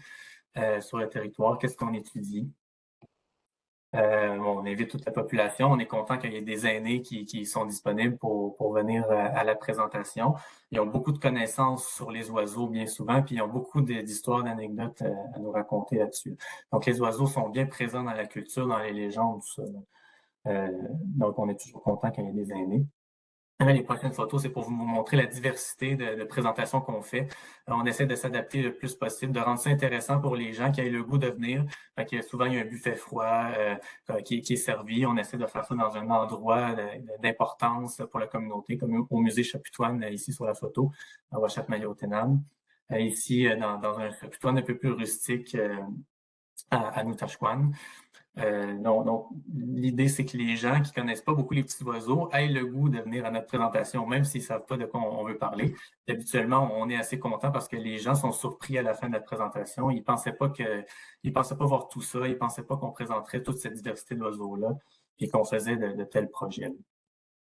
Speaker 3: sur le territoire, qu'est-ce qu'on étudie. On invite toute la population, on est content qu'il y ait des aînés qui sont disponibles pour venir à la présentation. Ils ont beaucoup de connaissances sur les oiseaux bien souvent, puis ils ont beaucoup d'histoires, d'anecdotes à nous raconter là-dessus. Donc, les oiseaux sont bien présents dans la culture, dans les légendes, tout ça. Donc, on est toujours content qu'il y ait des aînés. Les prochaines photos, c'est pour vous montrer la diversité de présentations qu'on fait. On essaie de s'adapter le plus possible, de rendre ça intéressant pour les gens qui aient le goût de venir. Fait que souvent, il y a un buffet froid qui est servi. On essaie de faire ça dans un endroit d'importance pour la communauté, comme au musée Chaputouane, ici sur la photo, à Ouachat-Mayotenam. Ici, dans un Chaputouane un peu plus rustique à Noutachouane. Donc, l'idée, c'est que les gens qui connaissent pas beaucoup les petits oiseaux aient le goût de venir à notre présentation, même s'ils savent pas de quoi on veut parler. Et habituellement, on est assez content parce que les gens sont surpris à la fin de la présentation. Ils pensaient pas voir tout ça. Ils pensaient pas qu'on présenterait toute cette diversité d'oiseaux-là et qu'on faisait de tels projets.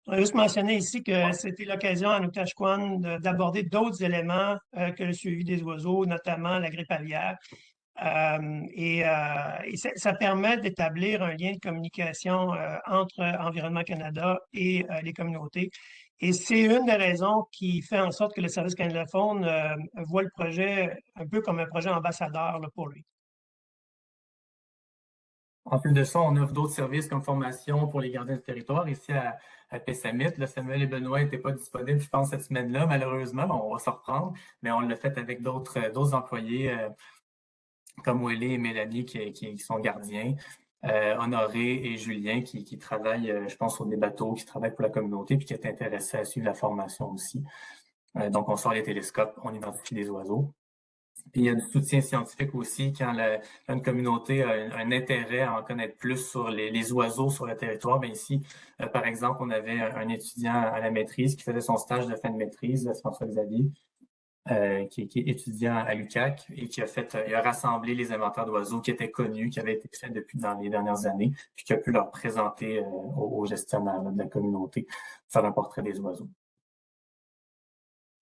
Speaker 4: On a juste mentionné ici que c'était l'occasion à Noukashquan d'aborder d'autres éléments que le suivi des oiseaux, notamment la grippe aviaire. Ça permet d'établir un lien de communication entre Environnement Canada et les communautés. Et c'est une des raisons qui fait en sorte que le Service canadien de la faune voit le projet un peu comme un projet ambassadeur là, pour lui.
Speaker 3: En plus de ça, on offre d'autres services comme formation pour les gardiens du territoire ici à Pessamit. Le Samuel et Benoît n'étaient pas disponibles, je pense, cette semaine-là, malheureusement. On va s'en reprendre, mais on l'a fait avec d'autres employés comme Willy et Mélanie qui sont gardiens. Honoré et Julien qui travaillent, je pense, sur des bateaux, qui travaillent pour la communauté puis qui est intéressé à suivre la formation aussi. Donc, on sort les télescopes, on identifie des oiseaux. Puis il y a du soutien scientifique aussi quand une communauté a un intérêt à en connaître plus sur les oiseaux sur le territoire. Bien ici, par exemple, on avait un étudiant à la maîtrise qui faisait son stage de fin de maîtrise, François Xavier, qui est étudiant à l'UQAC et qui il a rassemblé les inventaires d'oiseaux qui étaient connus, qui avaient été faits dans les dernières années, puis qui a pu leur présenter aux gestionnaires de la communauté, faire un portrait des oiseaux.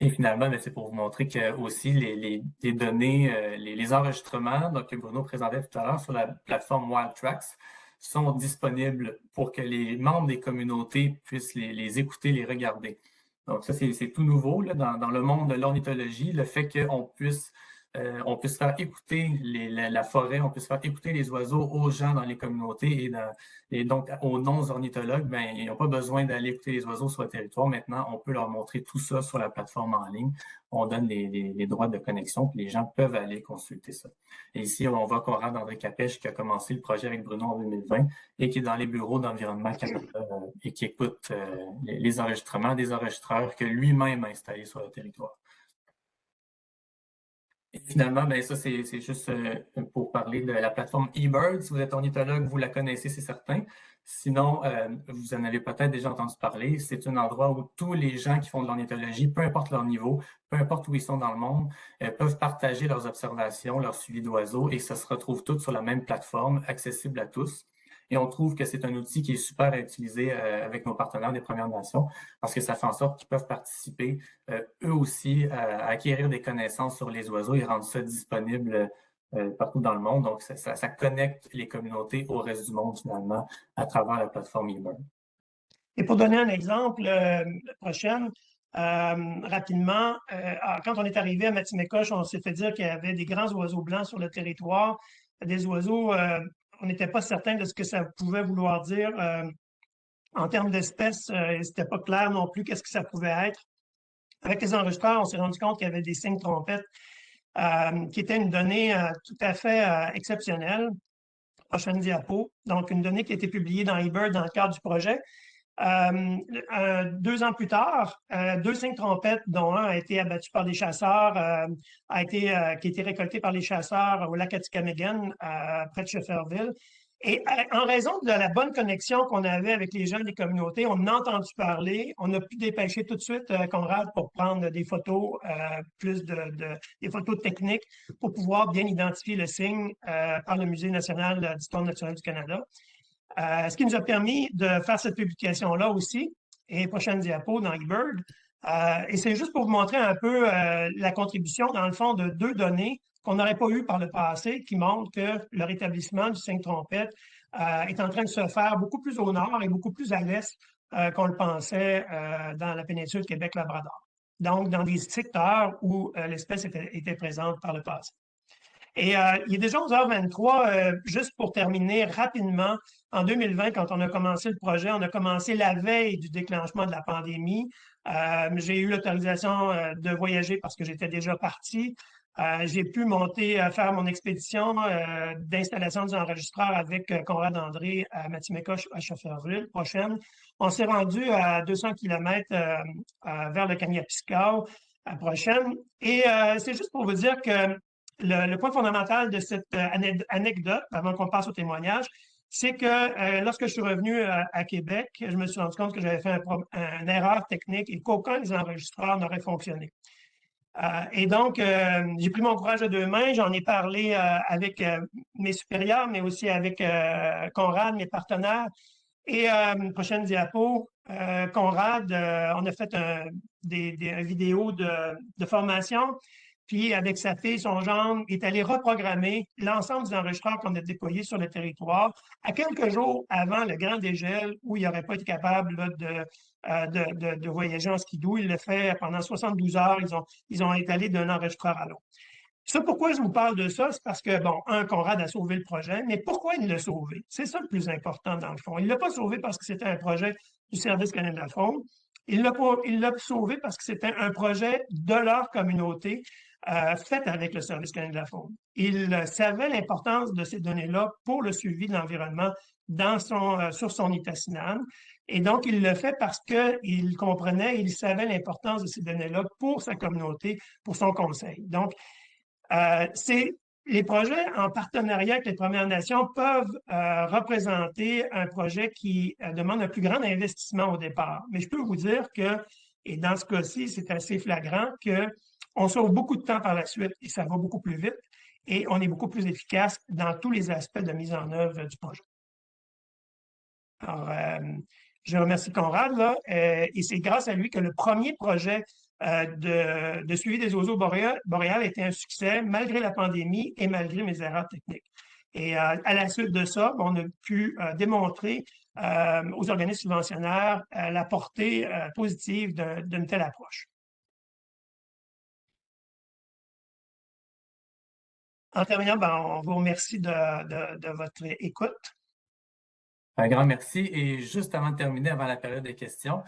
Speaker 3: Et finalement, c'est pour vous montrer que aussi les données, les enregistrements donc, que Bruno présentait tout à l'heure sur la plateforme WildTracks sont disponibles pour que les membres des communautés puissent les écouter, les regarder. Donc ça, c'est tout nouveau là, dans le monde de l'ornithologie, le fait qu'on puisse faire écouter la forêt, on puisse faire écouter les oiseaux aux gens dans les communautés et donc aux non-ornithologues, ils n'ont pas besoin d'aller écouter les oiseaux sur le territoire. Maintenant, on peut leur montrer tout ça sur la plateforme en ligne. On donne les droits de connexion, puis les gens peuvent aller consulter ça. Et ici, on voit Conrad André Capèche qui a commencé le projet avec Bruno en 2020 et qui est dans les bureaux d'Environnement Canada et qui écoute les enregistrements des enregistreurs que lui-même a installés sur le territoire. Et finalement, ça, c'est juste pour parler de la plateforme eBird. Si vous êtes ornithologue, vous la connaissez, c'est certain. Sinon, vous en avez peut-être déjà entendu parler. C'est un endroit où tous les gens qui font de l'ornithologie, peu importe leur niveau, peu importe où ils sont dans le monde, peuvent partager leurs observations, leur suivi d'oiseaux et ça se retrouve tout sur la même plateforme, accessible à tous. Et on trouve que c'est un outil qui est super à utiliser avec nos partenaires des Premières Nations parce que ça fait en sorte qu'ils peuvent participer eux aussi à acquérir des connaissances sur les oiseaux et rendre ça disponible partout dans le monde. Donc, ça connecte les communautés au reste du monde finalement à travers la plateforme eBird.
Speaker 4: Et pour donner un exemple, la prochaine, rapidement, quand on est arrivé à Matimécoche, on s'est fait dire qu'il y avait des grands oiseaux blancs sur le territoire, des oiseaux on n'était pas certain de ce que ça pouvait vouloir dire en termes d'espèces. C'était pas clair non plus qu'est-ce que ça pouvait être. Avec les enregistreurs, on s'est rendu compte qu'il y avait des signes trompettes qui étaient une donnée tout à fait exceptionnelle. Prochaine diapo. Donc, une donnée qui a été publiée dans eBird dans le cadre du projet. 2 ans plus tard, 2 signes trompettes, dont un a été abattu par des chasseurs, qui a été récolté par les chasseurs au lac Atikamegan, près de Shefferville. Et en raison de la bonne connexion qu'on avait avec les gens des communautés, on a entendu parler, on a pu dépêcher tout de suite Conrad pour prendre des photos, des photos techniques pour pouvoir bien identifier le signe par le Musée national d'histoire naturelle du Canada. Ce qui nous a permis de faire cette publication-là aussi, et prochaine diapo dans eBird. Et c'est juste pour vous montrer un peu la contribution, dans le fond, de 2 données qu'on n'aurait pas eues par le passé, qui montrent que le rétablissement du signe trompette est en train de se faire beaucoup plus au nord et beaucoup plus à l'est qu'on le pensait dans la péninsule Québec-Labrador. Donc, dans des secteurs où l'espèce était présente par le passé. Et il est déjà 11h23, juste pour terminer rapidement, en 2020, quand on a commencé le projet, on a commencé la veille du déclenchement de la pandémie. J'ai eu l'autorisation de voyager parce que j'étais déjà parti. J'ai pu faire mon expédition d'installation des enregistreurs avec Conrad André à Matimécoche, à Shefferville, prochaine. On s'est rendu à 200 km vers le Kaniapiscau, à prochaine. Et c'est juste pour vous dire que le point fondamental de cette anecdote, avant qu'on passe au témoignage, c'est que lorsque je suis revenu à Québec, je me suis rendu compte que j'avais fait une erreur technique et qu'aucun des enregistreurs n'aurait fonctionné. Et donc, j'ai pris mon courage à 2 mains, j'en ai parlé avec mes supérieurs, mais aussi avec Conrad, mes partenaires, Et prochaine diapo, Conrad, on a fait une vidéo de formation, puis avec sa fille, son gendre, il est allé reprogrammer l'ensemble des enregistreurs qu'on a déployés sur le territoire à quelques jours avant le grand dégel où il n'aurait pas été capable là, de voyager en skidoo. Il l'a fait pendant 72 heures. Ils ont étalé d'un enregistreur à l'autre. Ça, pourquoi je vous parle de ça? C'est parce que, bon, Conrad a sauvé le projet, mais pourquoi il l'a sauvé? C'est ça le plus important dans le fond. Il ne l'a pas sauvé parce que c'était un projet du Service canadien de la faune. Il l'a sauvé parce que c'était un projet de leur communauté fait avec le Service canadien de la faune. Il savait l'importance de ces données-là pour le suivi de l'environnement sur son Nitassinan. Et donc, il le fait parce qu'il comprenait, il savait l'importance de ces données-là pour sa communauté, pour son conseil. Donc, les projets en partenariat avec les Premières Nations peuvent représenter un projet qui demande un plus grand investissement au départ. Mais je peux vous dire que, et dans ce cas-ci, c'est assez flagrant, qu'on sauve beaucoup de temps par la suite et ça va beaucoup plus vite et on est beaucoup plus efficace dans tous les aspects de mise en œuvre du projet. Alors, je remercie Conrad, là, et c'est grâce à lui que le premier projet de suivi des oiseaux boréales était un succès malgré la pandémie et malgré mes erreurs techniques. Et à la suite de ça, on a pu démontrer aux organismes subventionnaires la portée positive d'une telle approche. En terminant, on vous remercie de votre écoute.
Speaker 3: Un grand merci. Et juste avant de terminer, avant la période de questions,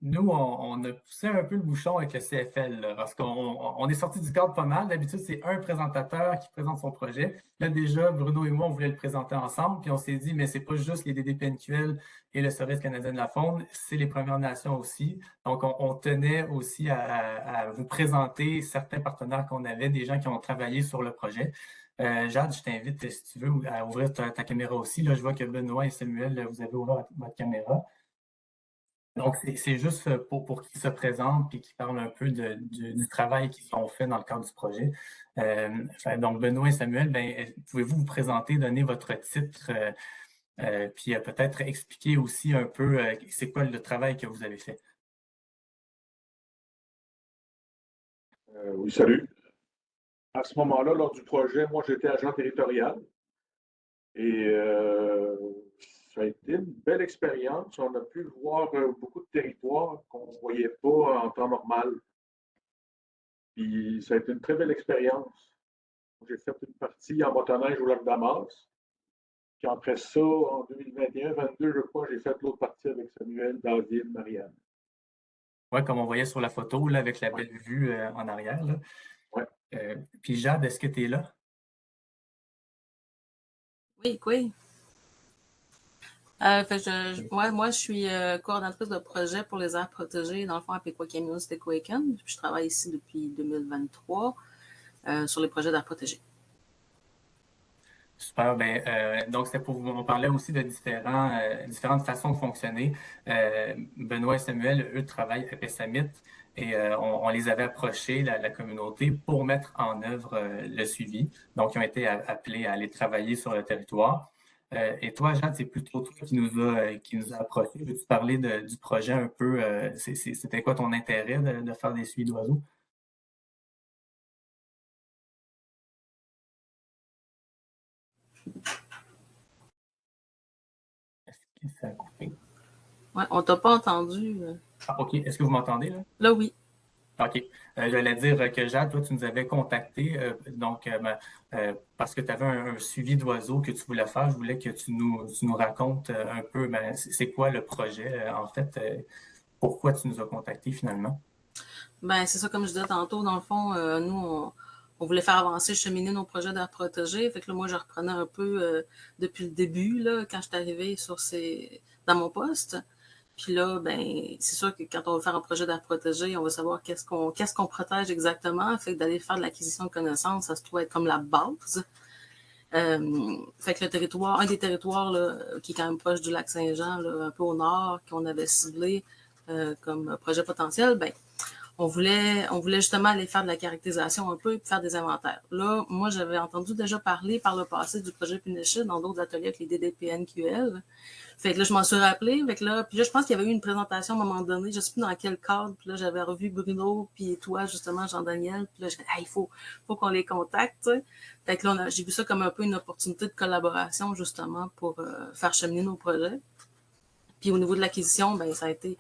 Speaker 3: nous, on a poussé un peu le bouchon avec le CFL, là, parce qu'on est sorti du cadre pas mal. D'habitude, c'est un présentateur qui présente son projet. Là, déjà, Bruno et moi, on voulait le présenter ensemble, puis on s'est dit, mais c'est pas juste les DDPNQL et le Service canadien de la faune, c'est les Premières Nations aussi. Donc, on tenait aussi à vous présenter certains partenaires qu'on avait, des gens qui ont travaillé sur le projet. Jade, je t'invite, si tu veux, à ouvrir ta caméra aussi. Là, je vois que Benoît et Samuel, vous avez ouvert votre caméra. Donc, c'est juste pour qu'ils se présentent et qu'ils parlent un peu du travail qu'ils ont fait dans le cadre du projet. Donc, Benoît et Samuel, pouvez-vous vous présenter, donner votre titre, puis peut-être expliquer aussi un peu c'est quoi le travail que vous avez fait?
Speaker 5: Oui, salut. À ce moment-là, lors du projet, moi, j'étais agent territorial et ça a été une belle expérience. On a pu voir beaucoup de territoires qu'on ne voyait pas en temps normal. Puis ça a été une très belle expérience. J'ai fait une partie en motoneige au lac Damas. Puis après ça, en 2021-2022, je crois, j'ai fait l'autre partie avec Samuel, David, Marianne.
Speaker 3: Oui, comme on voyait sur la photo, là, avec la belle vue en arrière. Là.
Speaker 5: Ouais.
Speaker 3: Puis Jade, est-ce que tu es là?
Speaker 6: Oui. Moi, je suis coordonnatrice de projet pour les aires protégées, dans le fond, à Pequot-Canyons-Tequaken. Je travaille ici depuis 2023 sur les projets d'aires protégées.
Speaker 3: Super. Donc, c'était pour vous. On parlait aussi de différentes façons de fonctionner. Benoît et Samuel, eux, travaillent à Pessamit et on les avait approchés, la communauté, pour mettre en œuvre le suivi. Donc, ils ont été appelés à aller travailler sur le territoire. Et toi, Jean, c'est plutôt toi qui nous a approchés. Veux-tu parler du projet un peu? C'était quoi ton intérêt de faire des suivis d'oiseaux? Est-ce que ça a coupé?
Speaker 6: Ouais, on t'a pas entendu.
Speaker 3: Ah, OK. Est-ce que vous m'entendez là?
Speaker 6: Là, oui.
Speaker 3: OK. J'allais dire que Jade, toi, tu nous avais contacté parce que tu avais un suivi d'oiseaux que tu voulais faire. Je voulais que tu nous racontes un peu c'est quoi le projet, en fait, pourquoi tu nous as contactés finalement?
Speaker 6: C'est ça, comme je disais tantôt, dans le fond, nous, on voulait faire avancer, cheminer nos projets d'aires protégées. Fait que là, moi, je reprenais un peu depuis le début, là, quand je suis arrivée dans mon poste. Puis là, c'est sûr que quand on veut faire un projet d'aire protégée, on va savoir qu'est-ce qu'on protège exactement. Fait que d'aller faire de l'acquisition de connaissances, ça se trouve être comme la base. Fait que le territoire, un des territoires là, qui est quand même proche du lac Saint-Jean, là, un peu au nord, qu'on avait ciblé comme projet potentiel, on voulait justement aller faire de la caractérisation un peu et faire des inventaires. Là, moi, j'avais entendu déjà parler par le passé du projet Punisher dans d'autres ateliers avec les DDPNQL. Fait que là, je m'en suis rappelé. Fait que là, puis là, je pense qu'il y avait eu une présentation à un moment donné, je sais plus dans quel cadre. Puis là, j'avais revu Bruno, puis toi, justement, Jean-Daniel. Puis là, j'ai dit, il faut qu'on les contacte, tu sais. Fait que là, j'ai vu ça comme un peu une opportunité de collaboration, justement, pour faire cheminer nos projets. Puis au niveau de l'acquisition, ben ça a été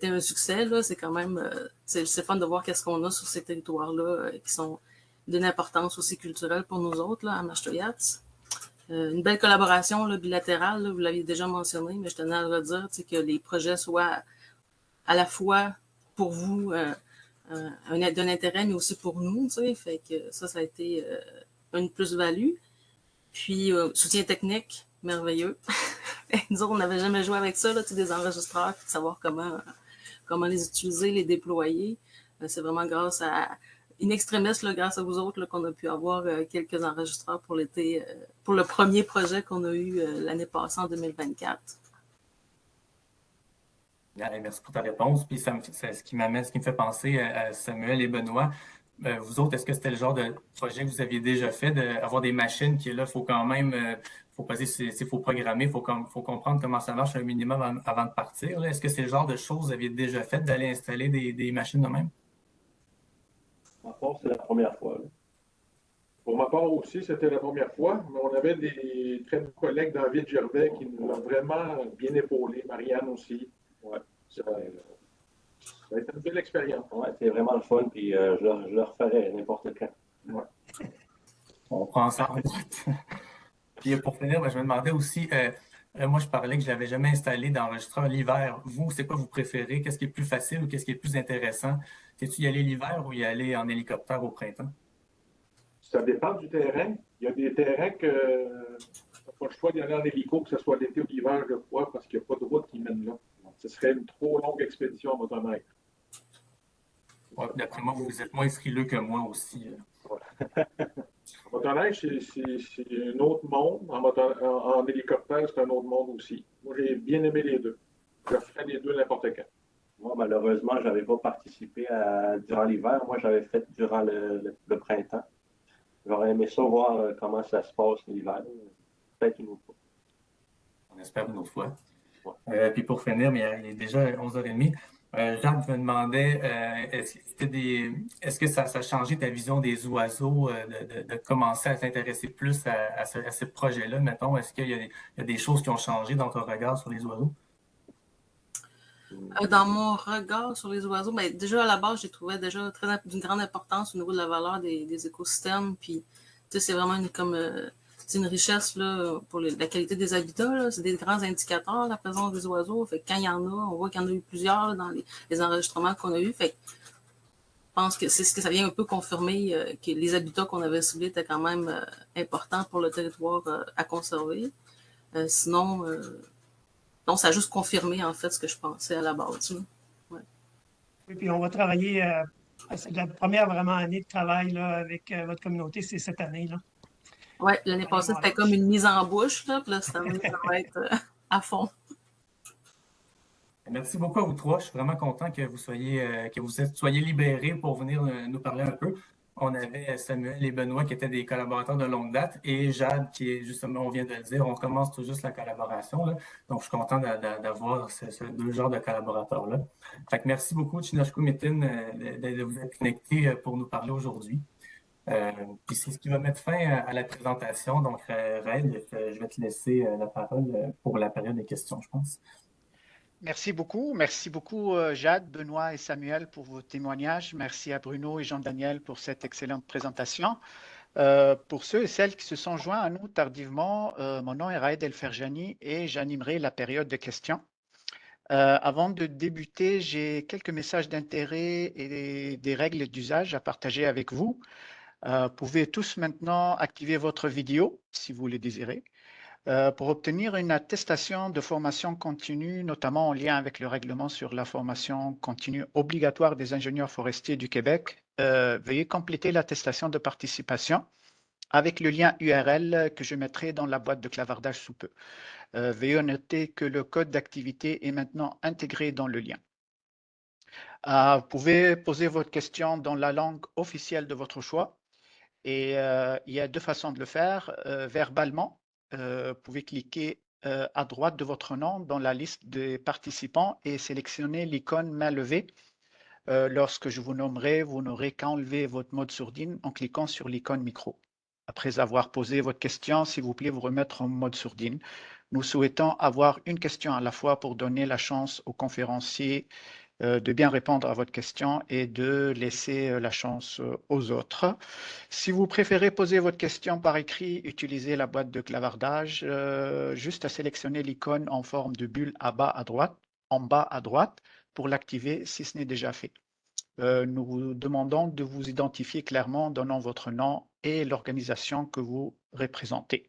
Speaker 6: un succès, là. C'est quand même, c'est fun de voir qu'est-ce qu'on a sur ces territoires-là qui sont d'une importance aussi culturelle pour nous autres, là, à Maastricht. Une belle collaboration là, bilatérale, là, vous l'aviez déjà mentionné, mais je tenais à le redire, que les projets soient à la fois pour vous d'un intérêt, mais aussi pour nous. Fait que ça a été une plus-value. Puis, soutien technique, merveilleux. Nous autres, on n'avait jamais joué avec ça, là, des enregistreurs, puis de savoir comment les utiliser, les déployer. C'est vraiment grâce à in extremis, là, grâce à vous autres, qu'on a pu avoir quelques enregistreurs pour l'été, pour le premier projet qu'on a eu l'année passée en 2024.
Speaker 3: Merci pour ta réponse. Puis ce qui me fait penser à Samuel et Benoît. Vous autres, est-ce que c'était le genre de projet que vous aviez déjà fait, d'avoir des machines qui, là, il faut quand même, faut programmer, il faut comprendre comment ça marche un minimum avant de partir. Est-ce que c'est le genre de choses que vous aviez déjà fait, d'aller installer des machines de même?
Speaker 5: En part, c'est la première fois. Là. Pour ma part aussi, c'était la première fois, mais on avait des très bons collègues David Gervais qui nous ont vraiment bien épaulés, Marianne aussi. Ouais. Ça a été une belle expérience.
Speaker 7: Ouais, c'est vraiment le fun, puis je le referais n'importe quand.
Speaker 5: Ouais.
Speaker 3: On prend ça en note. Puis pour finir, je me demandais aussi, moi je parlais que je n'avais jamais installé d'enregistreur l'hiver. Vous, c'est quoi vous préférez? Qu'est-ce qui est plus facile ou qu'est-ce qui est plus intéressant? C'est-tu y aller l'hiver ou y aller en hélicoptère au printemps?
Speaker 5: Ça dépend du terrain. Il y a des terrains que tu n'as pas le choix d'y aller en hélico, que ce soit l'été ou l'hiver, je crois, parce qu'il n'y a pas de route qui mène là. Ce serait une trop longue expédition en motoneige.
Speaker 3: Ouais, d'après moi, vous êtes moins frileux que moi aussi.
Speaker 5: En motoneige, c'est un autre monde. En hélicoptère, c'est un autre monde aussi. Moi, j'ai bien aimé les deux. Je ferais les deux n'importe quand.
Speaker 7: Moi, malheureusement, je n'avais pas participé durant l'hiver. Moi, j'avais fait durant le printemps. J'aurais aimé ça voir comment ça se passe l'hiver. Peut-être une autre fois.
Speaker 3: On espère une autre fois. Ouais. Puis pour finir, mais il est déjà 11h30. Jacques me demandait, est-ce que ça a changé ta vision des oiseaux, de commencer à t'intéresser plus à ce projet-là, mettons? Est-ce qu'il y a des choses qui ont changé dans ton regard sur les oiseaux?
Speaker 6: Dans mon regard sur les oiseaux, ben, déjà à la base, j'ai trouvé déjà d'une grande importance au niveau de la valeur des écosystèmes. Puis, c'est vraiment c'est une richesse là, pour la qualité des habitats. C'est des grands indicateurs, la présence des oiseaux. Fait que quand il y en a, on voit qu'il y en a eu plusieurs là, dans les enregistrements qu'on a eus. Fait que je pense que c'est ce que ça vient un peu confirmer que les habitats qu'on avait ciblés étaient quand même importants pour le territoire à conserver. Sinon, ça a juste confirmé, en fait, ce que je pensais à la base. Ouais.
Speaker 4: Oui, puis on va travailler, c'est la première vraiment année de travail là, avec votre communauté, c'est cette année. Là.
Speaker 6: Oui, l'année passée, c'était comme une mise en bouche, là, puis là, cette année, ça va être à fond.
Speaker 3: Merci beaucoup à vous trois. Je suis vraiment content que vous soyez libérés pour venir nous parler un peu. On avait Samuel et Benoît qui étaient des collaborateurs de longue date et Jade qui est justement, on vient de le dire, on commence tout juste la collaboration. Là. Donc, je suis content d'avoir ces deux genres de collaborateurs-là. Fait que merci beaucoup, Chinashku Metin, de vous être connectés pour nous parler aujourd'hui. Puis c'est ce qui va mettre fin à la présentation. Donc, Raed, je vais te laisser la parole pour la période des questions, je pense.
Speaker 1: Merci beaucoup Jade, Benoît et Samuel pour vos témoignages. Merci à Bruno et Jean-Daniel pour cette excellente présentation. Pour ceux et celles qui se sont joints à nous tardivement, mon nom est Raed El-Ferjani et j'animerai la période de questions. Avant de débuter, j'ai quelques messages d'intérêt et des règles d'usage à partager avec vous. Vous pouvez tous maintenant activer votre vidéo si vous le désirez. Pour obtenir une attestation de formation continue, notamment en lien avec le règlement sur la formation continue obligatoire des ingénieurs forestiers du Québec, veuillez compléter l'attestation de participation avec le lien URL que je mettrai dans la boîte de clavardage sous peu. Veuillez noter que le code d'activité est maintenant intégré dans le lien. Vous pouvez poser votre question dans la langue officielle de votre choix. Et il y a deux façons de le faire. Verbalement, vous pouvez cliquer à droite de votre nom dans la liste des participants et sélectionner l'icône main levée. Lorsque je vous nommerai, vous n'aurez qu'à enlever votre mode sourdine en cliquant sur l'icône micro. Après avoir posé votre question, s'il vous plaît, vous remettre en mode sourdine. Nous souhaitons avoir une question à la fois pour donner la chance aux conférenciers de bien répondre à votre question et de laisser la chance aux autres. Si vous préférez poser votre question par écrit, utilisez la boîte de clavardage, juste à sélectionner l'icône en forme de bulle en bas à droite, pour l'activer si ce n'est déjà fait. Nous vous demandons de vous identifier clairement, donnant votre nom et l'organisation que vous représentez.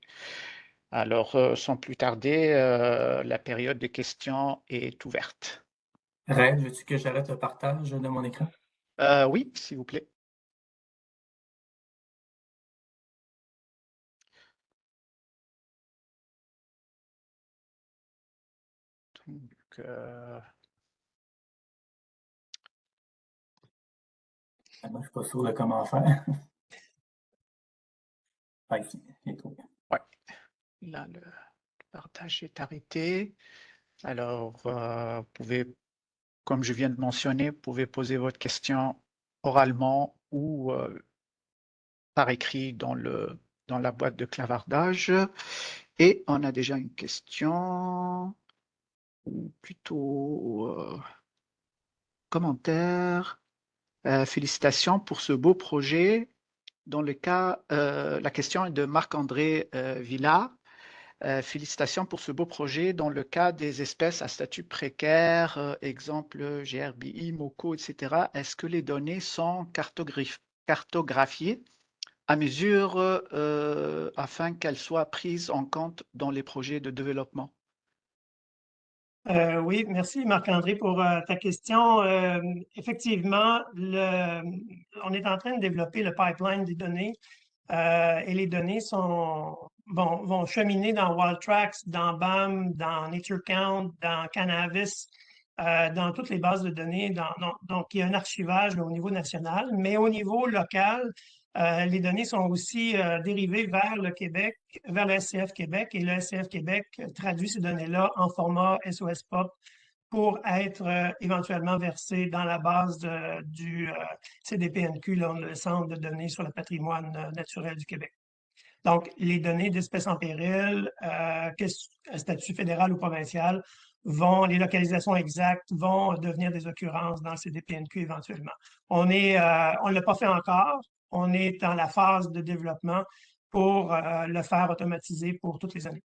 Speaker 1: Alors, sans plus tarder, la période de questions est ouverte.
Speaker 3: Raed, veux-tu que j'arrête le partage de mon écran?
Speaker 1: Oui, s'il vous plaît. Donc,
Speaker 3: Moi, je ne suis pas sûr de comment faire. Ah, ici, il est trouvé.
Speaker 1: ouais. Là, le partage est arrêté. Alors, vous pouvez, comme je viens de mentionner, vous pouvez poser votre question oralement ou par écrit dans la boîte de clavardage. Et on a déjà une question, ou plutôt commentaire. Félicitations pour ce beau projet. Dans le cas, la question est de Marc-André Villard. Félicitations pour ce beau projet. Dans le cas des espèces à statut précaire, exemple GRBI, MOCO, etc., est-ce que les données sont cartographiées à mesure afin qu'elles soient prises en compte dans les projets de développement?
Speaker 4: Oui, merci Marc-André pour ta question. Effectivement, on est en train de développer le pipeline des données et les données vont cheminer dans WildTracks, dans BAM, dans NatureCount, dans Canavis, dans toutes les bases de données. Donc, il y a un archivage au niveau national, mais au niveau local, les données sont aussi dérivées vers le Québec, vers le SCF Québec, et le SCF Québec traduit ces données-là en format SOS-POP pour être éventuellement versées dans la base du CDPNQ, le Centre de données sur le patrimoine naturel du Québec. Donc, les données d'espèces en péril, statut fédéral ou provincial, les localisations exactes vont devenir des occurrences dans le CDPNQ éventuellement. On ne l'a pas fait encore. On est dans la phase de développement pour le faire automatiser pour toutes les années.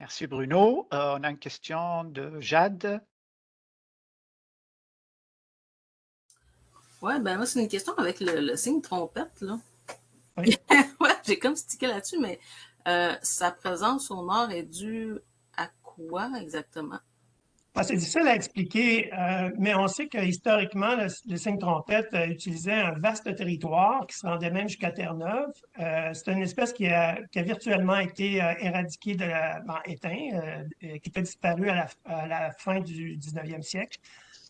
Speaker 1: Merci Bruno. On a une question de Jade.
Speaker 6: Ouais, ben moi, c'est une question avec le signe trompette, là.
Speaker 4: Oui.
Speaker 6: Ouais, j'ai comme stické là-dessus, mais sa présence au nord est due à quoi exactement?
Speaker 4: C'est difficile à expliquer, mais on sait que historiquement, le cygne trompette utilisait un vaste territoire qui se rendait même jusqu'à Terre-Neuve. C'est une espèce qui a virtuellement été éradiquée, qui a disparu à la fin du 19e siècle.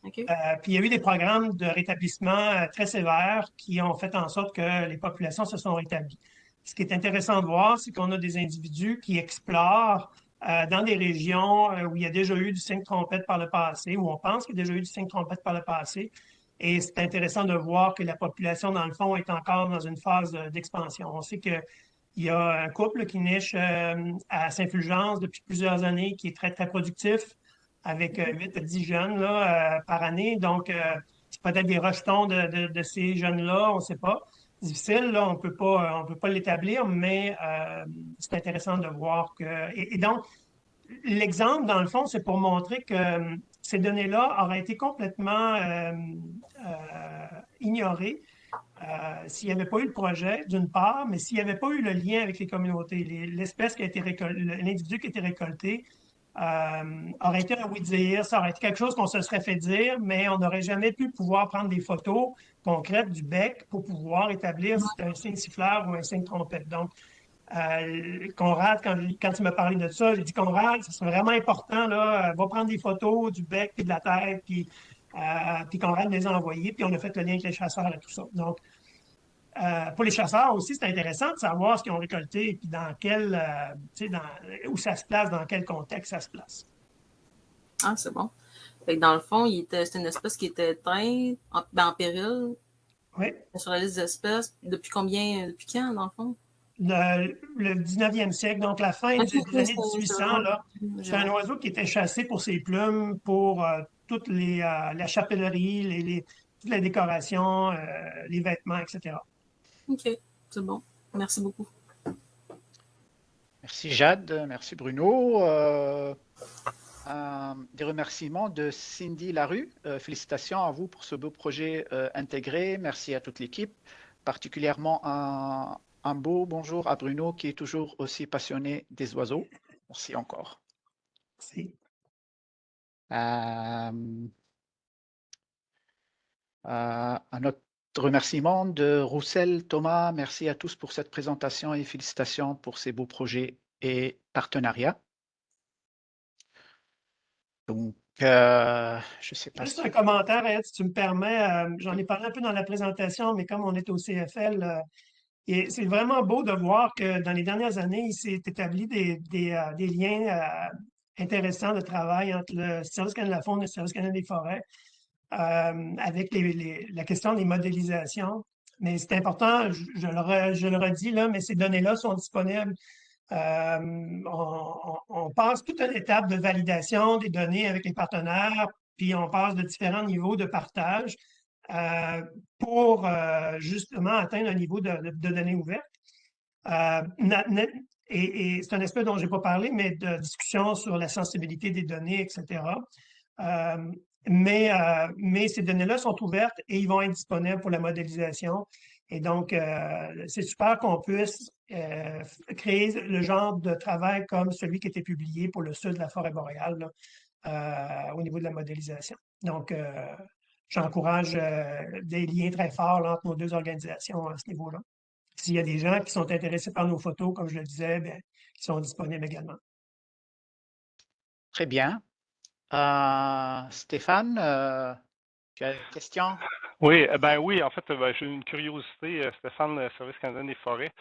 Speaker 6: Okay.
Speaker 4: Puis il y a eu des programmes de rétablissement très sévères qui ont fait en sorte que les populations se sont rétablies. Ce qui est intéressant de voir, c'est qu'on a des individus qui explorent dans des régions où il y a déjà eu du cygne trompette par le passé, où on pense qu'il y a déjà eu du cygne trompette par le passé. Et c'est intéressant de voir que la population, dans le fond, est encore dans une phase d'expansion. On sait qu'il y a un couple qui niche à Saint-Fulgence depuis plusieurs années, qui est très, très productif, avec 8 à 10 jeunes là, par année. Donc, c'est peut-être des rejetons de ces jeunes-là, on ne sait pas. Difficile, là, on peut pas l'établir, mais c'est intéressant de voir que... Et donc, l'exemple, dans le fond, c'est pour montrer que ces données-là auraient été complètement ignorées s'il n'y avait pas eu le projet, d'une part, mais s'il n'y avait pas eu le lien avec les communautés. L'espèce qui a été récoltée, l'individu qui a été récolté, aurait été un oui-dire, ça aurait été quelque chose qu'on se serait fait dire, mais on n'aurait jamais pu pouvoir prendre des photos concrètes du bec pour pouvoir établir si c'est un signe siffleur ou un signe trompette. Donc, Conrad, quand tu m'as parlé de ça, j'ai dit, Conrad, ça serait vraiment important, là, va prendre des photos du bec et de la tête, puis Conrad les a envoyées, puis on a fait le lien avec les chasseurs et tout ça. Donc, pour les chasseurs aussi, c'est intéressant de savoir ce qu'ils ont récolté et puis dans quel, où ça se place, dans quel contexte ça se place.
Speaker 6: Ah, c'est bon. Fait que dans le fond, c'était une espèce qui était éteinte, en péril,
Speaker 4: Oui.
Speaker 6: sur la liste des espèces. Depuis quand, dans le fond?
Speaker 4: Le 19e siècle, donc la fin des années 1800, là, c'est un oiseau qui était chassé pour ses plumes, pour toutes la chapellerie, toutes les décorations, les vêtements, etc.
Speaker 6: OK, c'est bon. Merci beaucoup.
Speaker 1: Merci Jade, merci Bruno. Des remerciements de Cindy Larue. Félicitations à vous pour ce beau projet intégré. Merci à toute l'équipe, particulièrement un beau bonjour à Bruno qui est toujours aussi passionné des oiseaux. Merci encore.
Speaker 4: Merci.
Speaker 1: Un autre remerciement de Roussel Thomas. Merci à tous pour cette présentation et félicitations pour ces beaux projets et partenariats. Donc, je ne sais pas
Speaker 4: Juste
Speaker 1: si...
Speaker 4: un commentaire, Ed, si tu me permets. J'en ai parlé un peu dans la présentation, mais comme on est au CFL, et c'est vraiment beau de voir que dans les dernières années, il s'est établi des liens intéressants de travail entre le Service canadien de la faune et le Service canadien des forêts avec la question des modélisations. Mais c'est important, je le redis là, mais ces données-là sont disponibles. On passe toute une étape de validation des données avec les partenaires, puis on passe de différents niveaux de partage pour justement atteindre un niveau de données ouvertes. Et c'est un aspect dont je n'ai pas parlé, mais de discussion sur la sensibilité des données, etc. Mais ces données-là sont ouvertes et ils vont être disponibles pour la modélisation. Et donc, c'est super qu'on puisse créer le genre de travail comme celui qui a été publié pour le sud de la forêt boréale là, au niveau de la modélisation. Donc, j'encourage des liens très forts là, entre nos deux organisations à ce niveau-là. S'il y a des gens qui sont intéressés par nos photos, comme je le disais, bien, ils sont disponibles également.
Speaker 1: Très bien. Stéphane, tu as une question?
Speaker 8: Oui, oui, en fait, j'ai une curiosité, Stéphane, Service canadien des forêts.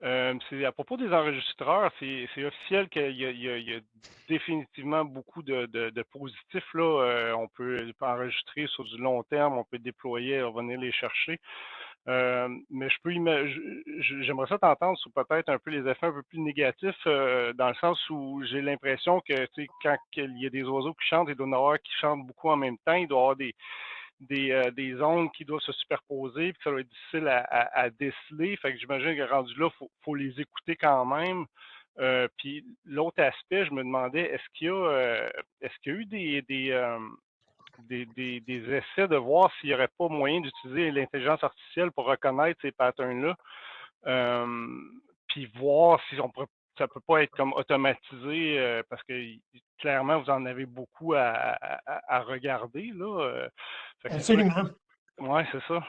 Speaker 8: C'est à propos des enregistreurs, c'est officiel qu'il y a définitivement beaucoup de positifs là. On peut enregistrer sur du long terme, on peut déployer, revenir les chercher. Mais j'aimerais ça t'entendre sur peut-être un peu les effets un peu plus négatifs, dans le sens où j'ai l'impression que quand il y a des oiseaux qui chantent, il doit y en avoir qui chantent beaucoup en même temps, il doit y avoir des ondes qui doivent se superposer, puis ça va être difficile à déceler. Fait que j'imagine que rendu là, faut les écouter quand même. Puis l'autre aspect, je me demandais, est-ce qu'il y a eu des essais de voir s'il n'y aurait pas moyen d'utiliser l'intelligence artificielle pour reconnaître ces patterns-là, puis voir si ça peut pas être comme automatisé, parce que clairement, vous en avez beaucoup à regarder, là.
Speaker 4: Absolument.
Speaker 8: Oui, c'est ça.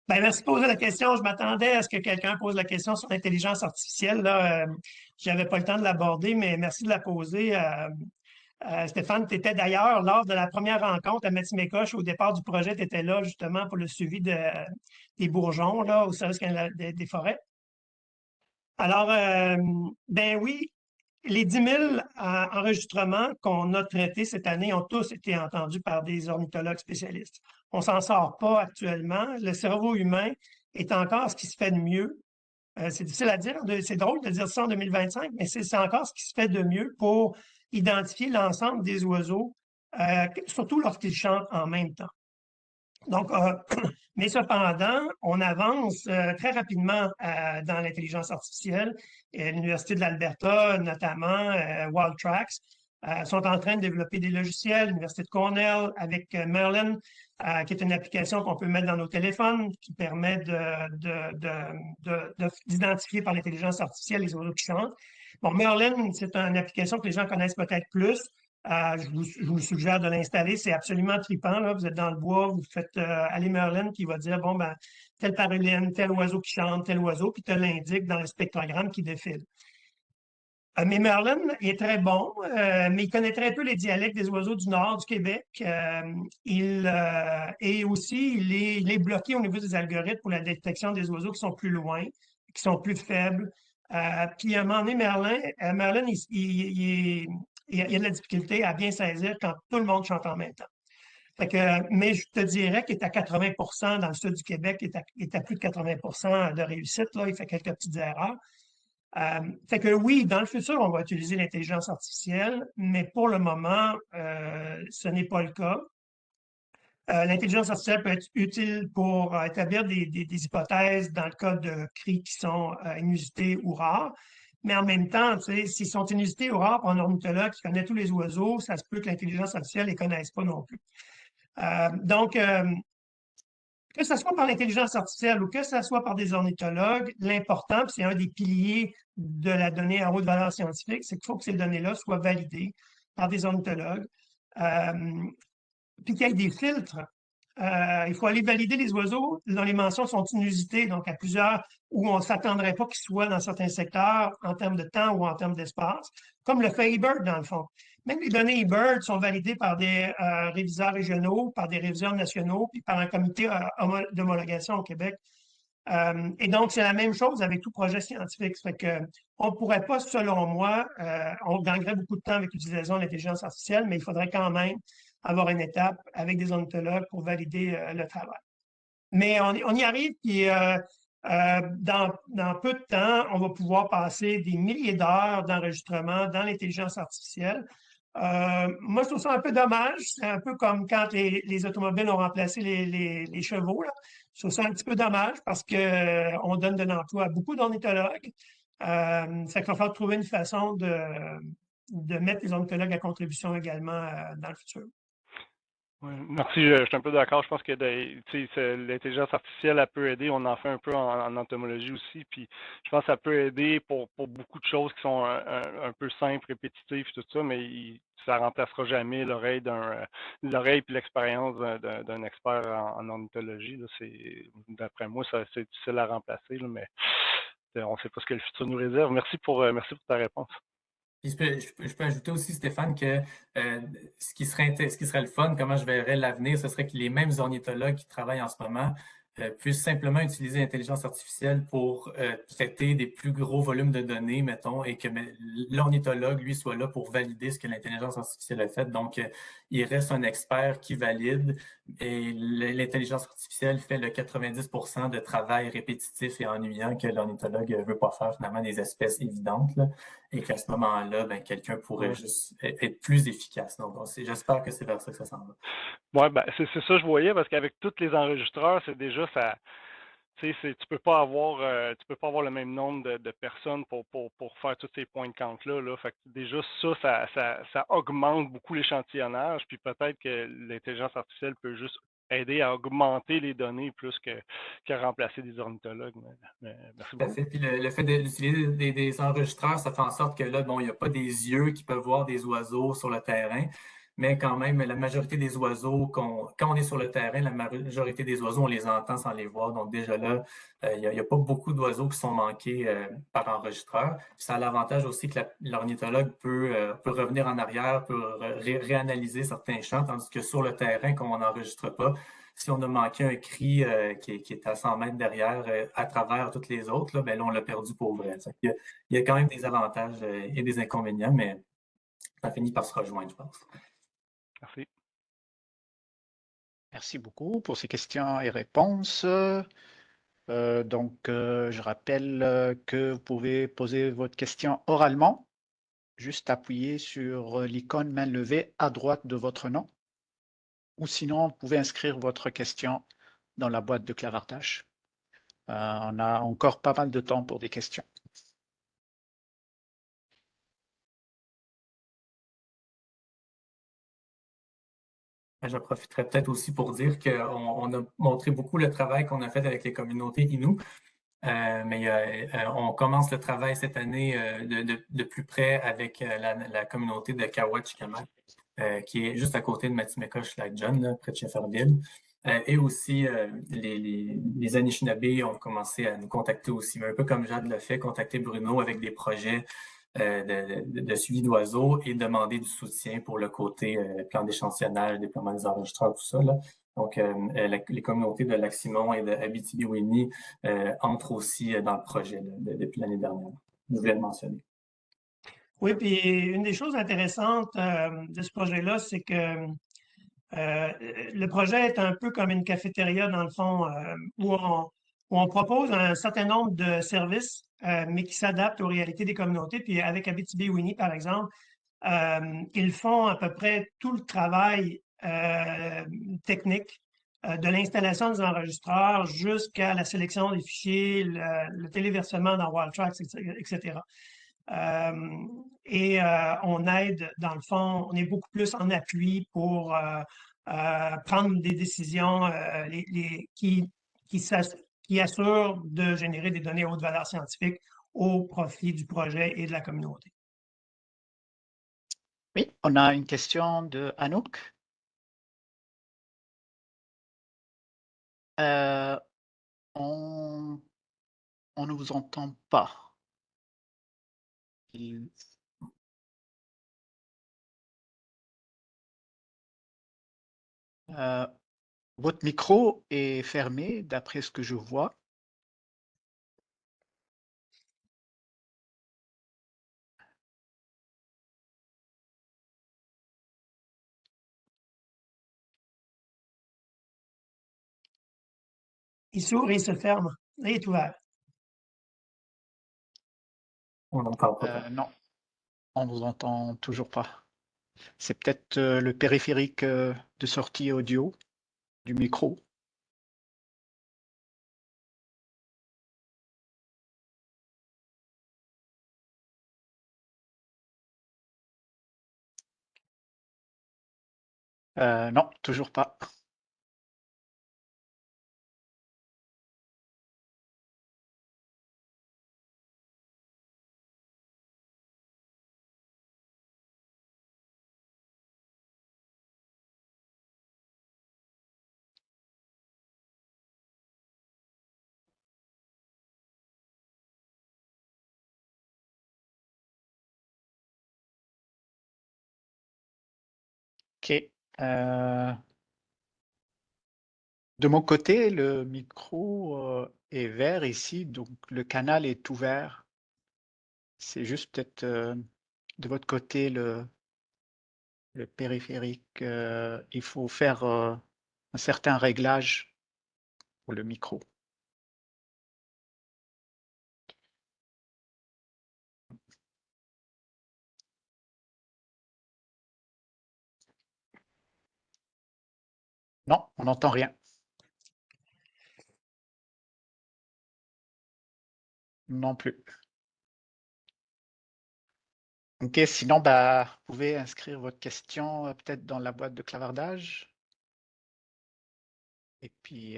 Speaker 4: Bien, merci de poser la question. Je m'attendais à ce que quelqu'un pose la question sur l'intelligence artificielle. Je n'avais pas le temps de l'aborder, mais merci de la poser. Stéphane, tu étais d'ailleurs lors de la première rencontre à Matimécoche, au départ du projet, tu étais là justement pour le suivi des bourgeons là, au Service canadien des forêts. Alors, ben oui, les 10 000 enregistrements qu'on a traités cette année ont tous été entendus par des ornithologues spécialistes. On s'en sort pas actuellement. Le cerveau humain est encore ce qui se fait de mieux. C'est difficile à dire, c'est drôle de dire ça en 2025, mais c'est encore ce qui se fait de mieux pour identifier l'ensemble des oiseaux, surtout lorsqu'ils chantent en même temps. Donc, mais cependant, on avance très rapidement dans l'intelligence artificielle. L'Université de l'Alberta, notamment, Wildtracks, sont en train de développer des logiciels. L'Université de Cornell avec Merlin, qui est une application qu'on peut mettre dans nos téléphones, qui permet d'identifier par l'intelligence artificielle les oiseaux qui chantent. Bon, Merlin, c'est une application que les gens connaissent peut-être plus. Je vous suggère de l'installer. C'est absolument trippant, là. Vous êtes dans le bois, vous faites aller Merlin qui va dire, bon, ben, telle paruline, tel oiseau qui chante, tel oiseau, puis te l'indique dans le spectrogramme qui défile. Mais Merlin est très bon, mais il connaît très peu les dialectes des oiseaux du nord du Québec. Et aussi, il est bloqué au niveau des algorithmes pour la détection des oiseaux qui sont plus loin, qui sont plus faibles. Puis à un moment donné, Merlin, il y a de la difficulté à bien saisir quand tout le monde chante en même temps. Mais je te dirais qu'il est à 80 dans le sud du Québec, il est à plus de 80 de réussite. Là, il fait quelques petites erreurs. Fait que oui, dans le futur, on va utiliser l'intelligence artificielle, mais pour le moment, ce n'est pas le cas. L'intelligence artificielle peut être utile pour établir des hypothèses dans le cas de cris qui sont inusités ou rares. Mais en même temps, s'ils sont inusités ou rares pour un ornithologue qui connaît tous les oiseaux, ça se peut que l'intelligence artificielle ne les connaisse pas non plus. Donc, que ce soit par l'intelligence artificielle ou que ce soit par des ornithologues, l'important, c'est un des piliers de la donnée à haute valeur scientifique, c'est qu'il faut que ces données-là soient validées par des ornithologues, puis qu'il y ait des filtres. Il faut aller valider les oiseaux dont les mentions sont inusitées, donc à plusieurs, où on ne s'attendrait pas qu'ils soient dans certains secteurs en termes de temps ou en termes d'espace, comme le fait eBird dans le fond. Même les données eBird sont validées par des réviseurs régionaux, par des réviseurs nationaux, puis par un comité d'homologation au Québec. Et donc, c'est la même chose avec tout projet scientifique. Ça fait que on ne pourrait pas, selon moi, on gagnerait beaucoup de temps avec l'utilisation de l'intelligence artificielle, mais il faudrait quand même avoir une étape avec des ornithologues pour valider le travail. Mais on y arrive, puis dans peu de temps, on va pouvoir passer des milliers d'heures d'enregistrement dans l'intelligence artificielle. Moi, je trouve ça un peu dommage. C'est un peu comme quand les automobiles ont remplacé les chevaux, là. Je trouve ça un petit peu dommage parce qu'on donne de l'emploi à beaucoup d'ornithologues. Ça qu'il va falloir trouver une façon de mettre les ornithologues à contribution également dans le futur.
Speaker 8: Ouais, merci, je suis un peu d'accord. Je pense que l'intelligence artificielle, elle peut aider. On en fait un peu en entomologie aussi. Puis je pense que ça peut aider pour beaucoup de choses qui sont un peu simples, répétitives, tout ça, mais ça remplacera jamais l'oreille l'oreille puis l'expérience d'un expert en ornithologie. D'après moi, c'est difficile à remplacer, là, mais on ne sait pas ce que le futur nous réserve. Merci pour ta réponse.
Speaker 3: Puis je peux ajouter aussi, Stéphane, que ce qui serait le fun, comment je verrais l'avenir, ce serait que les mêmes ornithologues qui travaillent en ce moment puissent simplement utiliser l'intelligence artificielle pour traiter des plus gros volumes de données, mettons, et que l'ornithologue, lui, soit là pour valider ce que l'intelligence artificielle a fait. Donc, il reste un expert qui valide et l'intelligence artificielle fait le 90% de travail répétitif et ennuyant que l'ornithologue ne veut pas faire, finalement, des espèces évidentes, là, et qu'à ce moment-là, ben, quelqu'un pourrait juste être plus efficace. Donc, j'espère que c'est vers ça que ça s'en va.
Speaker 8: Oui, ben, c'est ça que je voyais, parce qu'avec tous les enregistreurs, c'est déjà ça. Tu peux pas avoir le même nombre de personnes pour faire tous ces points de compte-là. Là. Fait que déjà, ça augmente beaucoup l'échantillonnage, puis peut-être que l'intelligence artificielle peut juste aider à augmenter les données plus qu'à remplacer des ornithologues. Mais merci beaucoup.
Speaker 3: Puis le fait d'utiliser des enregistreurs, ça fait en sorte que là, bon, il n'y a pas des yeux qui peuvent voir des oiseaux sur le terrain, mais quand même, la majorité des oiseaux, quand on est sur le terrain, la majorité des oiseaux, on les entend sans les voir. Donc déjà là, il n'y a pas beaucoup d'oiseaux qui sont manqués par enregistreur. Puis ça a l'avantage aussi que l'ornithologue peut revenir en arrière, peut réanalyser certains chants, tandis que sur le terrain, quand on n'enregistre pas, si on a manqué un cri qui est à 100 mètres derrière à travers toutes les autres, là, ben là, on l'a perdu pour vrai. Il y a quand même des avantages et des inconvénients, mais ça finit par se rejoindre, je pense.
Speaker 8: Merci.
Speaker 1: Merci beaucoup pour ces questions et réponses. Je rappelle que vous pouvez poser votre question oralement. Juste appuyer sur l'icône main levée à droite de votre nom. Ou sinon, vous pouvez inscrire votre question dans la boîte de clavardage. On a encore pas mal de temps pour des questions.
Speaker 3: Je profiterai peut-être aussi pour dire qu'on a montré beaucoup le travail qu'on a fait avec les communautés Innu. Mais on commence le travail cette année de plus près avec la communauté de Kawachikama, qui est juste à côté de Matimeka-Schlagjun, près de Shefferville. Et aussi, les Anishinaabe ont commencé à nous contacter aussi, mais un peu comme Jade l'a fait, contacter Bruno avec des projets de suivi d'oiseaux et demander du soutien pour le côté plan d'échantillonnage, déploiement des enregistreurs, tout ça, là. Donc, les communautés de Lac-Simon et de Abitibi-Winnie entrent aussi dans le projet depuis l'année dernière. Je voulais le mentionner.
Speaker 4: Oui, puis une des choses intéressantes de ce projet-là, c'est que le projet est un peu comme une cafétéria, dans le fond, où on propose un certain nombre de services, mais qui s'adaptent aux réalités des communautés. Puis avec Abitibi-Winnie, par exemple, ils font à peu près tout le travail technique, de l'installation des enregistreurs jusqu'à la sélection des fichiers, le téléversement dans WildTracks, etc. On aide, dans le fond, on est beaucoup plus en appui pour prendre des décisions qui assurent de générer des données à haute valeur scientifique au profit du projet et de la communauté.
Speaker 1: Oui, on a une question de Anouk. On ne vous entend pas. Votre micro est fermé, d'après ce que je vois.
Speaker 4: Il s'ouvre et il se ferme. Là, il est ouvert.
Speaker 3: On n'entend pas.
Speaker 1: Non, on ne vous entend toujours pas. C'est peut-être le périphérique de sortie audio du micro. Non, toujours pas. OK. De mon côté, le micro est vert ici, donc le canal est ouvert. C'est juste peut-être de votre côté le périphérique. Il faut faire un certain réglage pour le micro. Non, on n'entend rien. Non plus. OK, sinon, bah, vous pouvez inscrire votre question peut-être dans la boîte de clavardage. Et puis,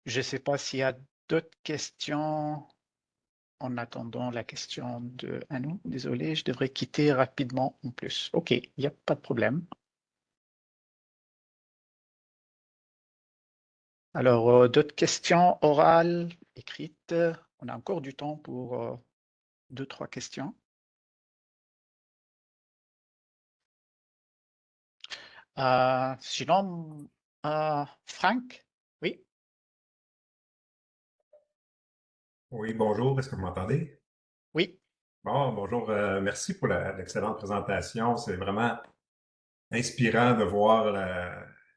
Speaker 1: je ne sais pas s'il y a d'autres questions en attendant la question de Anou. Désolé, je devrais quitter rapidement en plus. OK, il n'y a pas de problème. Alors, d'autres questions orales, écrites? On a encore du temps pour 2-3 questions. Sinon, Franck? Oui?
Speaker 9: Oui, bonjour, est-ce que vous m'entendez?
Speaker 1: Oui.
Speaker 9: Bon, bonjour, merci pour l'excellente présentation. C'est vraiment inspirant de voir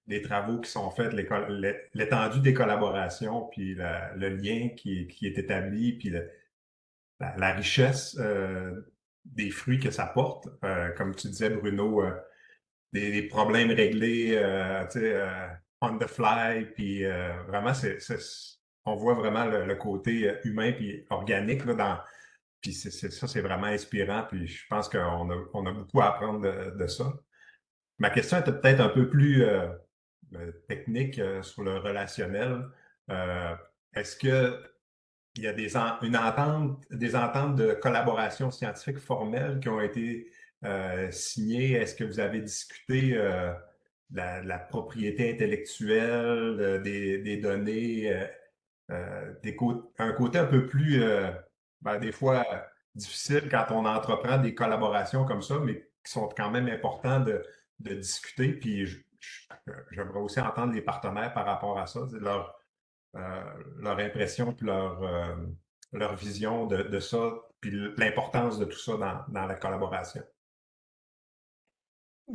Speaker 9: les travaux qui sont faits, l'étendue des collaborations, puis le lien qui est établi, puis la richesse des fruits que ça porte. Comme tu disais, Bruno, des problèmes réglés, tu sais, on the fly, puis vraiment, on voit vraiment le côté humain puis organique là, puis ça, c'est vraiment inspirant. Puis je pense qu'on a beaucoup à apprendre de ça. Ma question était peut-être un peu plus technique sur le relationnel. Est-ce qu'il y a des ententes de collaboration scientifique formelles qui ont été signées? Est-ce que vous avez discuté de la propriété intellectuelle, des données, un côté un peu plus, des fois, difficile quand on entreprend des collaborations comme ça, mais qui sont quand même importants de discuter. Puis j'aimerais aussi entendre les partenaires par rapport à ça, leur impression puis leur vision de ça, puis l'importance de tout ça dans la collaboration.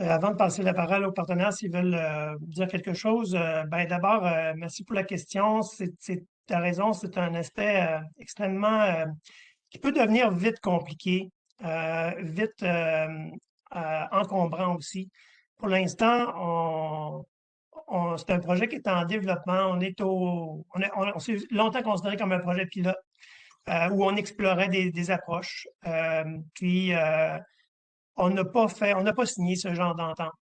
Speaker 4: Avant de passer la parole aux partenaires, s'ils veulent dire quelque chose, d'abord, merci pour la question. Tu as raison, c'est un aspect extrêmement qui peut devenir vite compliqué, vite encombrant aussi. Pour l'instant, c'est un projet qui est en développement. On s'est longtemps considéré comme un projet pilote où on explorait des approches. Puis, on n'a pas signé ce genre d'entente.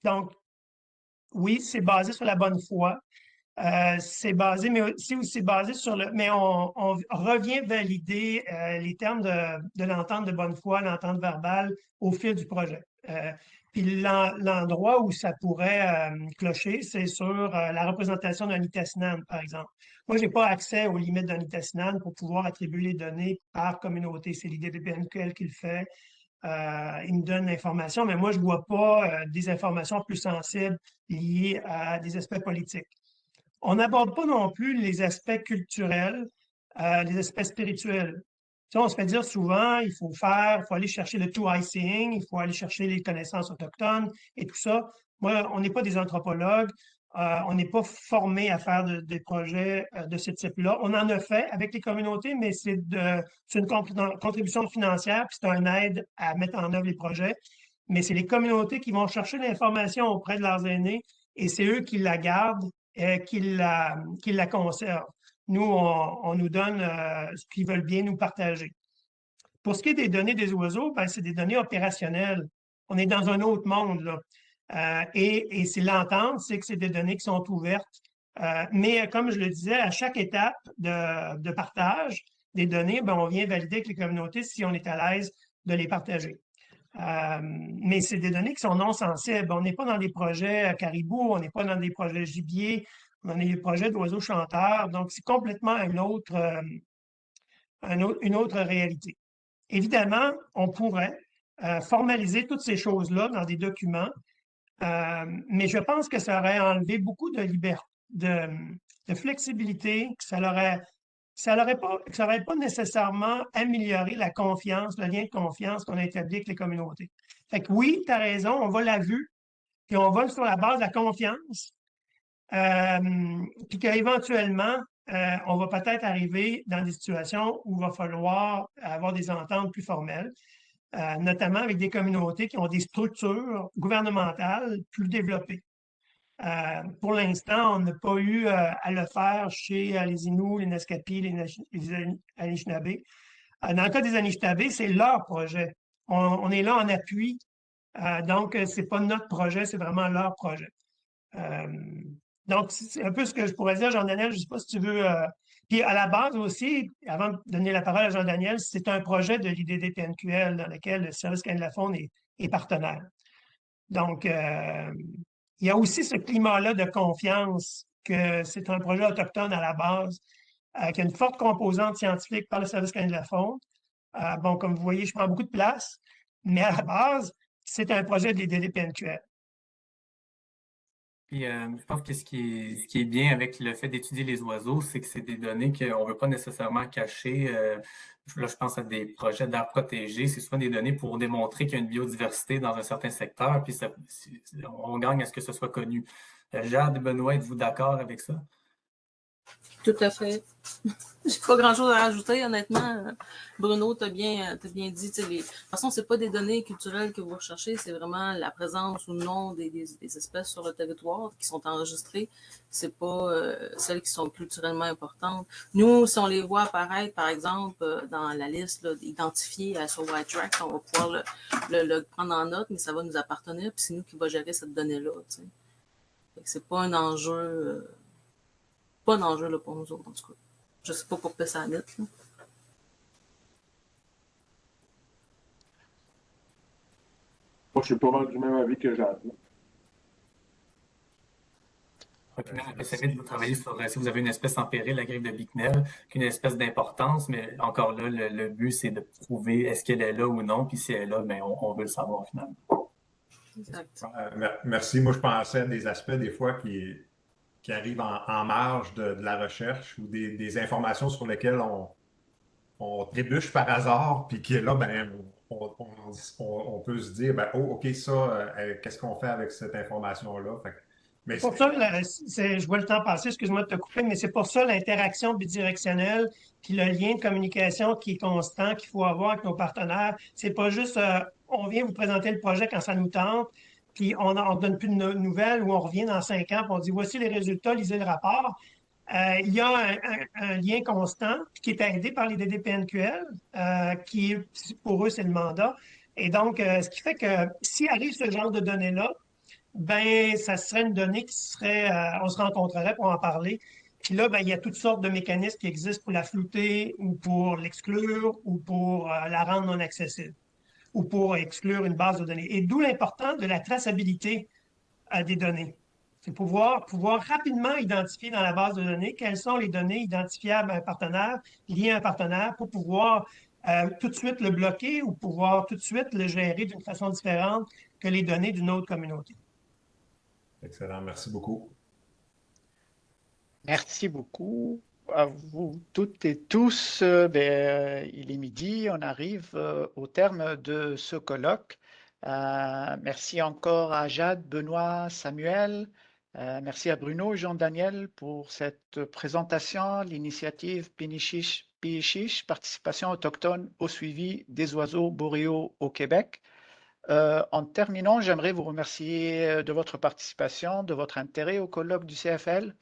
Speaker 4: Donc, oui, c'est basé sur la bonne foi. C'est basé, mais c'est basé sur mais on revient valider les termes de l'entente de bonne foi, l'entente verbale au fil du projet. Puis l'endroit où ça pourrait clocher, c'est sur la représentation d'un ITASNAN, par exemple. Moi, je n'ai pas accès aux limites d'un ITASNAN pour pouvoir attribuer les données par communauté. C'est l'IDDPNQL qui le fait. Il me donne l'information, mais moi, je ne vois pas des informations plus sensibles liées à des aspects politiques. On n'aborde pas non plus les aspects culturels, les aspects spirituels. Tu sais, on se fait dire souvent, il faut aller chercher le two eye seeing, il faut aller chercher les connaissances autochtones et tout ça. Moi, on n'est pas des anthropologues, on n'est pas formés à faire des projets de ce type-là. On en a fait avec les communautés, mais c'est une contribution financière, puis c'est une aide à mettre en œuvre les projets. Mais c'est les communautés qui vont chercher l'information auprès de leurs aînés et c'est eux qui la gardent qu'ils la conservent. Nous, on nous donne ce qu'ils veulent bien nous partager. Pour ce qui est des données des oiseaux, c'est des données opérationnelles. On est dans un autre monde, là. Et c'est l'entente, c'est que c'est des données qui sont ouvertes. Mais comme je le disais, à chaque étape de partage des données, on vient valider avec les communautés si on est à l'aise de les partager. Mais c'est des données qui sont non sensibles. On n'est pas dans des projets caribou, on n'est pas dans des projets gibier, on est des projets d'oiseaux chanteurs. Donc, c'est complètement une autre réalité. Évidemment, on pourrait formaliser toutes ces choses-là dans des documents, mais je pense que ça aurait enlevé beaucoup de liberté, de flexibilité, que ça n'aurait pas nécessairement amélioré la confiance, le lien de confiance qu'on a établi avec les communautés. Fait que oui, tu as raison, on va la vue, puis on va sur la base de la confiance, puis qu'éventuellement, on va peut-être arriver dans des situations où il va falloir avoir des ententes plus formelles, notamment avec des communautés qui ont des structures gouvernementales plus développées. Pour l'instant, on n'a pas eu à le faire chez les Inuits, les Naskapi, les Anishinaabe. Dans le cas des Anishinaabe, c'est leur projet. On est là en appui. Donc, ce n'est pas notre projet, c'est vraiment leur projet. Donc, c'est un peu ce que je pourrais dire, Jean-Daniel. Je ne sais pas si tu veux... Puis à la base aussi, avant de donner la parole à Jean-Daniel, c'est un projet de l'IDDPNQL dans lequel le Service canadien de la faune est partenaire. Donc, il y a aussi ce climat-là de confiance que c'est un projet autochtone à la base, qui a une forte composante scientifique par le Service canadien de la faune. Comme vous voyez, je prends beaucoup de place, mais à la base, c'est un projet de l'IDDPNQL.
Speaker 3: Puis, je pense que ce qui est bien avec le fait d'étudier les oiseaux, c'est que c'est des données qu'on ne veut pas nécessairement cacher. Là, je pense à des projets d'aires protégées. C'est souvent des données pour démontrer qu'il y a une biodiversité dans un certain secteur, puis on gagne à ce que ce soit connu. Jade, Benoît, êtes-vous d'accord avec ça?
Speaker 6: Tout à fait. J'ai pas grand-chose à rajouter, honnêtement. Bruno, t'as bien dit. De toute façon, c'est pas des données culturelles que vous recherchez, c'est vraiment la présence ou non des espèces sur le territoire qui sont enregistrées. C'est pas celles qui sont culturellement importantes. Nous, si on les voit apparaître, par exemple, dans la liste là, identifiée sur White-Track, on va pouvoir le prendre en note, mais ça va nous appartenir, puis c'est nous qui va gérer cette donnée-là. C'est pas un enjeu. Pas d'enjeu là, pour nous autres, en tout cas. Je ne sais pas pour Pessanit. Moi,
Speaker 5: je suis pas mal du même avis que Jade.
Speaker 3: Vous travaillez sur, si vous avez une espèce en péril, la griffe de Bicknell, qui a une espèce d'importance, mais encore là, le but, c'est de prouver est-ce qu'elle est là ou non, puis si elle est là, ben, on veut le savoir finalement.
Speaker 6: exact.
Speaker 9: Merci. Moi, je pensais à des aspects des fois qui arrivent en marge de la recherche ou des informations sur lesquelles on trébuche par hasard, puis qui est là, ben, on peut se dire, ben, oh, OK, ça, qu'est-ce qu'on fait avec cette information-là? Mais
Speaker 4: Pour ça, je vois le temps passer, excuse-moi de te couper, mais c'est pour ça l'interaction bidirectionnelle, puis le lien de communication qui est constant, qu'il faut avoir avec nos partenaires. C'est pas juste on vient vous présenter le projet quand ça nous tente, puis on ne donne plus de nouvelles, ou on revient dans 5 ans, puis on dit voici les résultats, lisez le rapport. Il y a un lien constant qui est aidé par les DDPNQL, qui pour eux, c'est le mandat. Et donc, ce qui fait que s'il arrive ce genre de données-là, ben, ça serait une donnée qui serait, on se rencontrerait pour en parler. Puis là, ben, il y a toutes sortes de mécanismes qui existent pour la flouter ou pour l'exclure ou pour la rendre non accessible ou pour exclure une base de données. Et d'où l'importance de la traçabilité des données. C'est pouvoir rapidement identifier dans la base de données quelles sont les données identifiables à un partenaire, liées à un partenaire, pour pouvoir tout de suite le bloquer ou pouvoir tout de suite le gérer d'une façon différente que les données d'une autre communauté.
Speaker 9: Excellent, merci beaucoup.
Speaker 1: Merci beaucoup à vous toutes et tous. Il est midi, on arrive au terme de ce colloque. Merci encore à Jade, Benoît, Samuel. Merci à Bruno et Jean-Daniel pour cette présentation, l'initiative Pichiche, participation autochtone au suivi des oiseaux boréaux au Québec. En terminant, j'aimerais vous remercier de votre participation, de votre intérêt au colloque du CFL.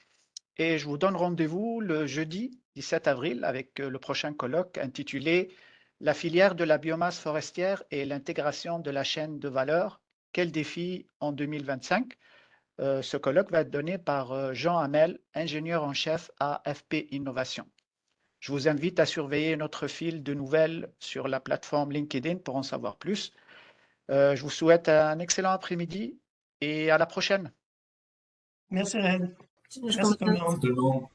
Speaker 1: Et je vous donne rendez-vous le jeudi 17 avril avec le prochain colloque intitulé « La filière de la biomasse forestière et l'intégration de la chaîne de valeur, quels défis en 2025 ?» Ce colloque va être donné par Jean Hamel, ingénieur en chef à FP Innovation. Je vous invite à surveiller notre fil de nouvelles sur la plateforme LinkedIn pour en savoir plus. Je vous souhaite un excellent après-midi et à la prochaine.
Speaker 4: Merci, Red.
Speaker 6: Merci
Speaker 4: Merci tout le monde.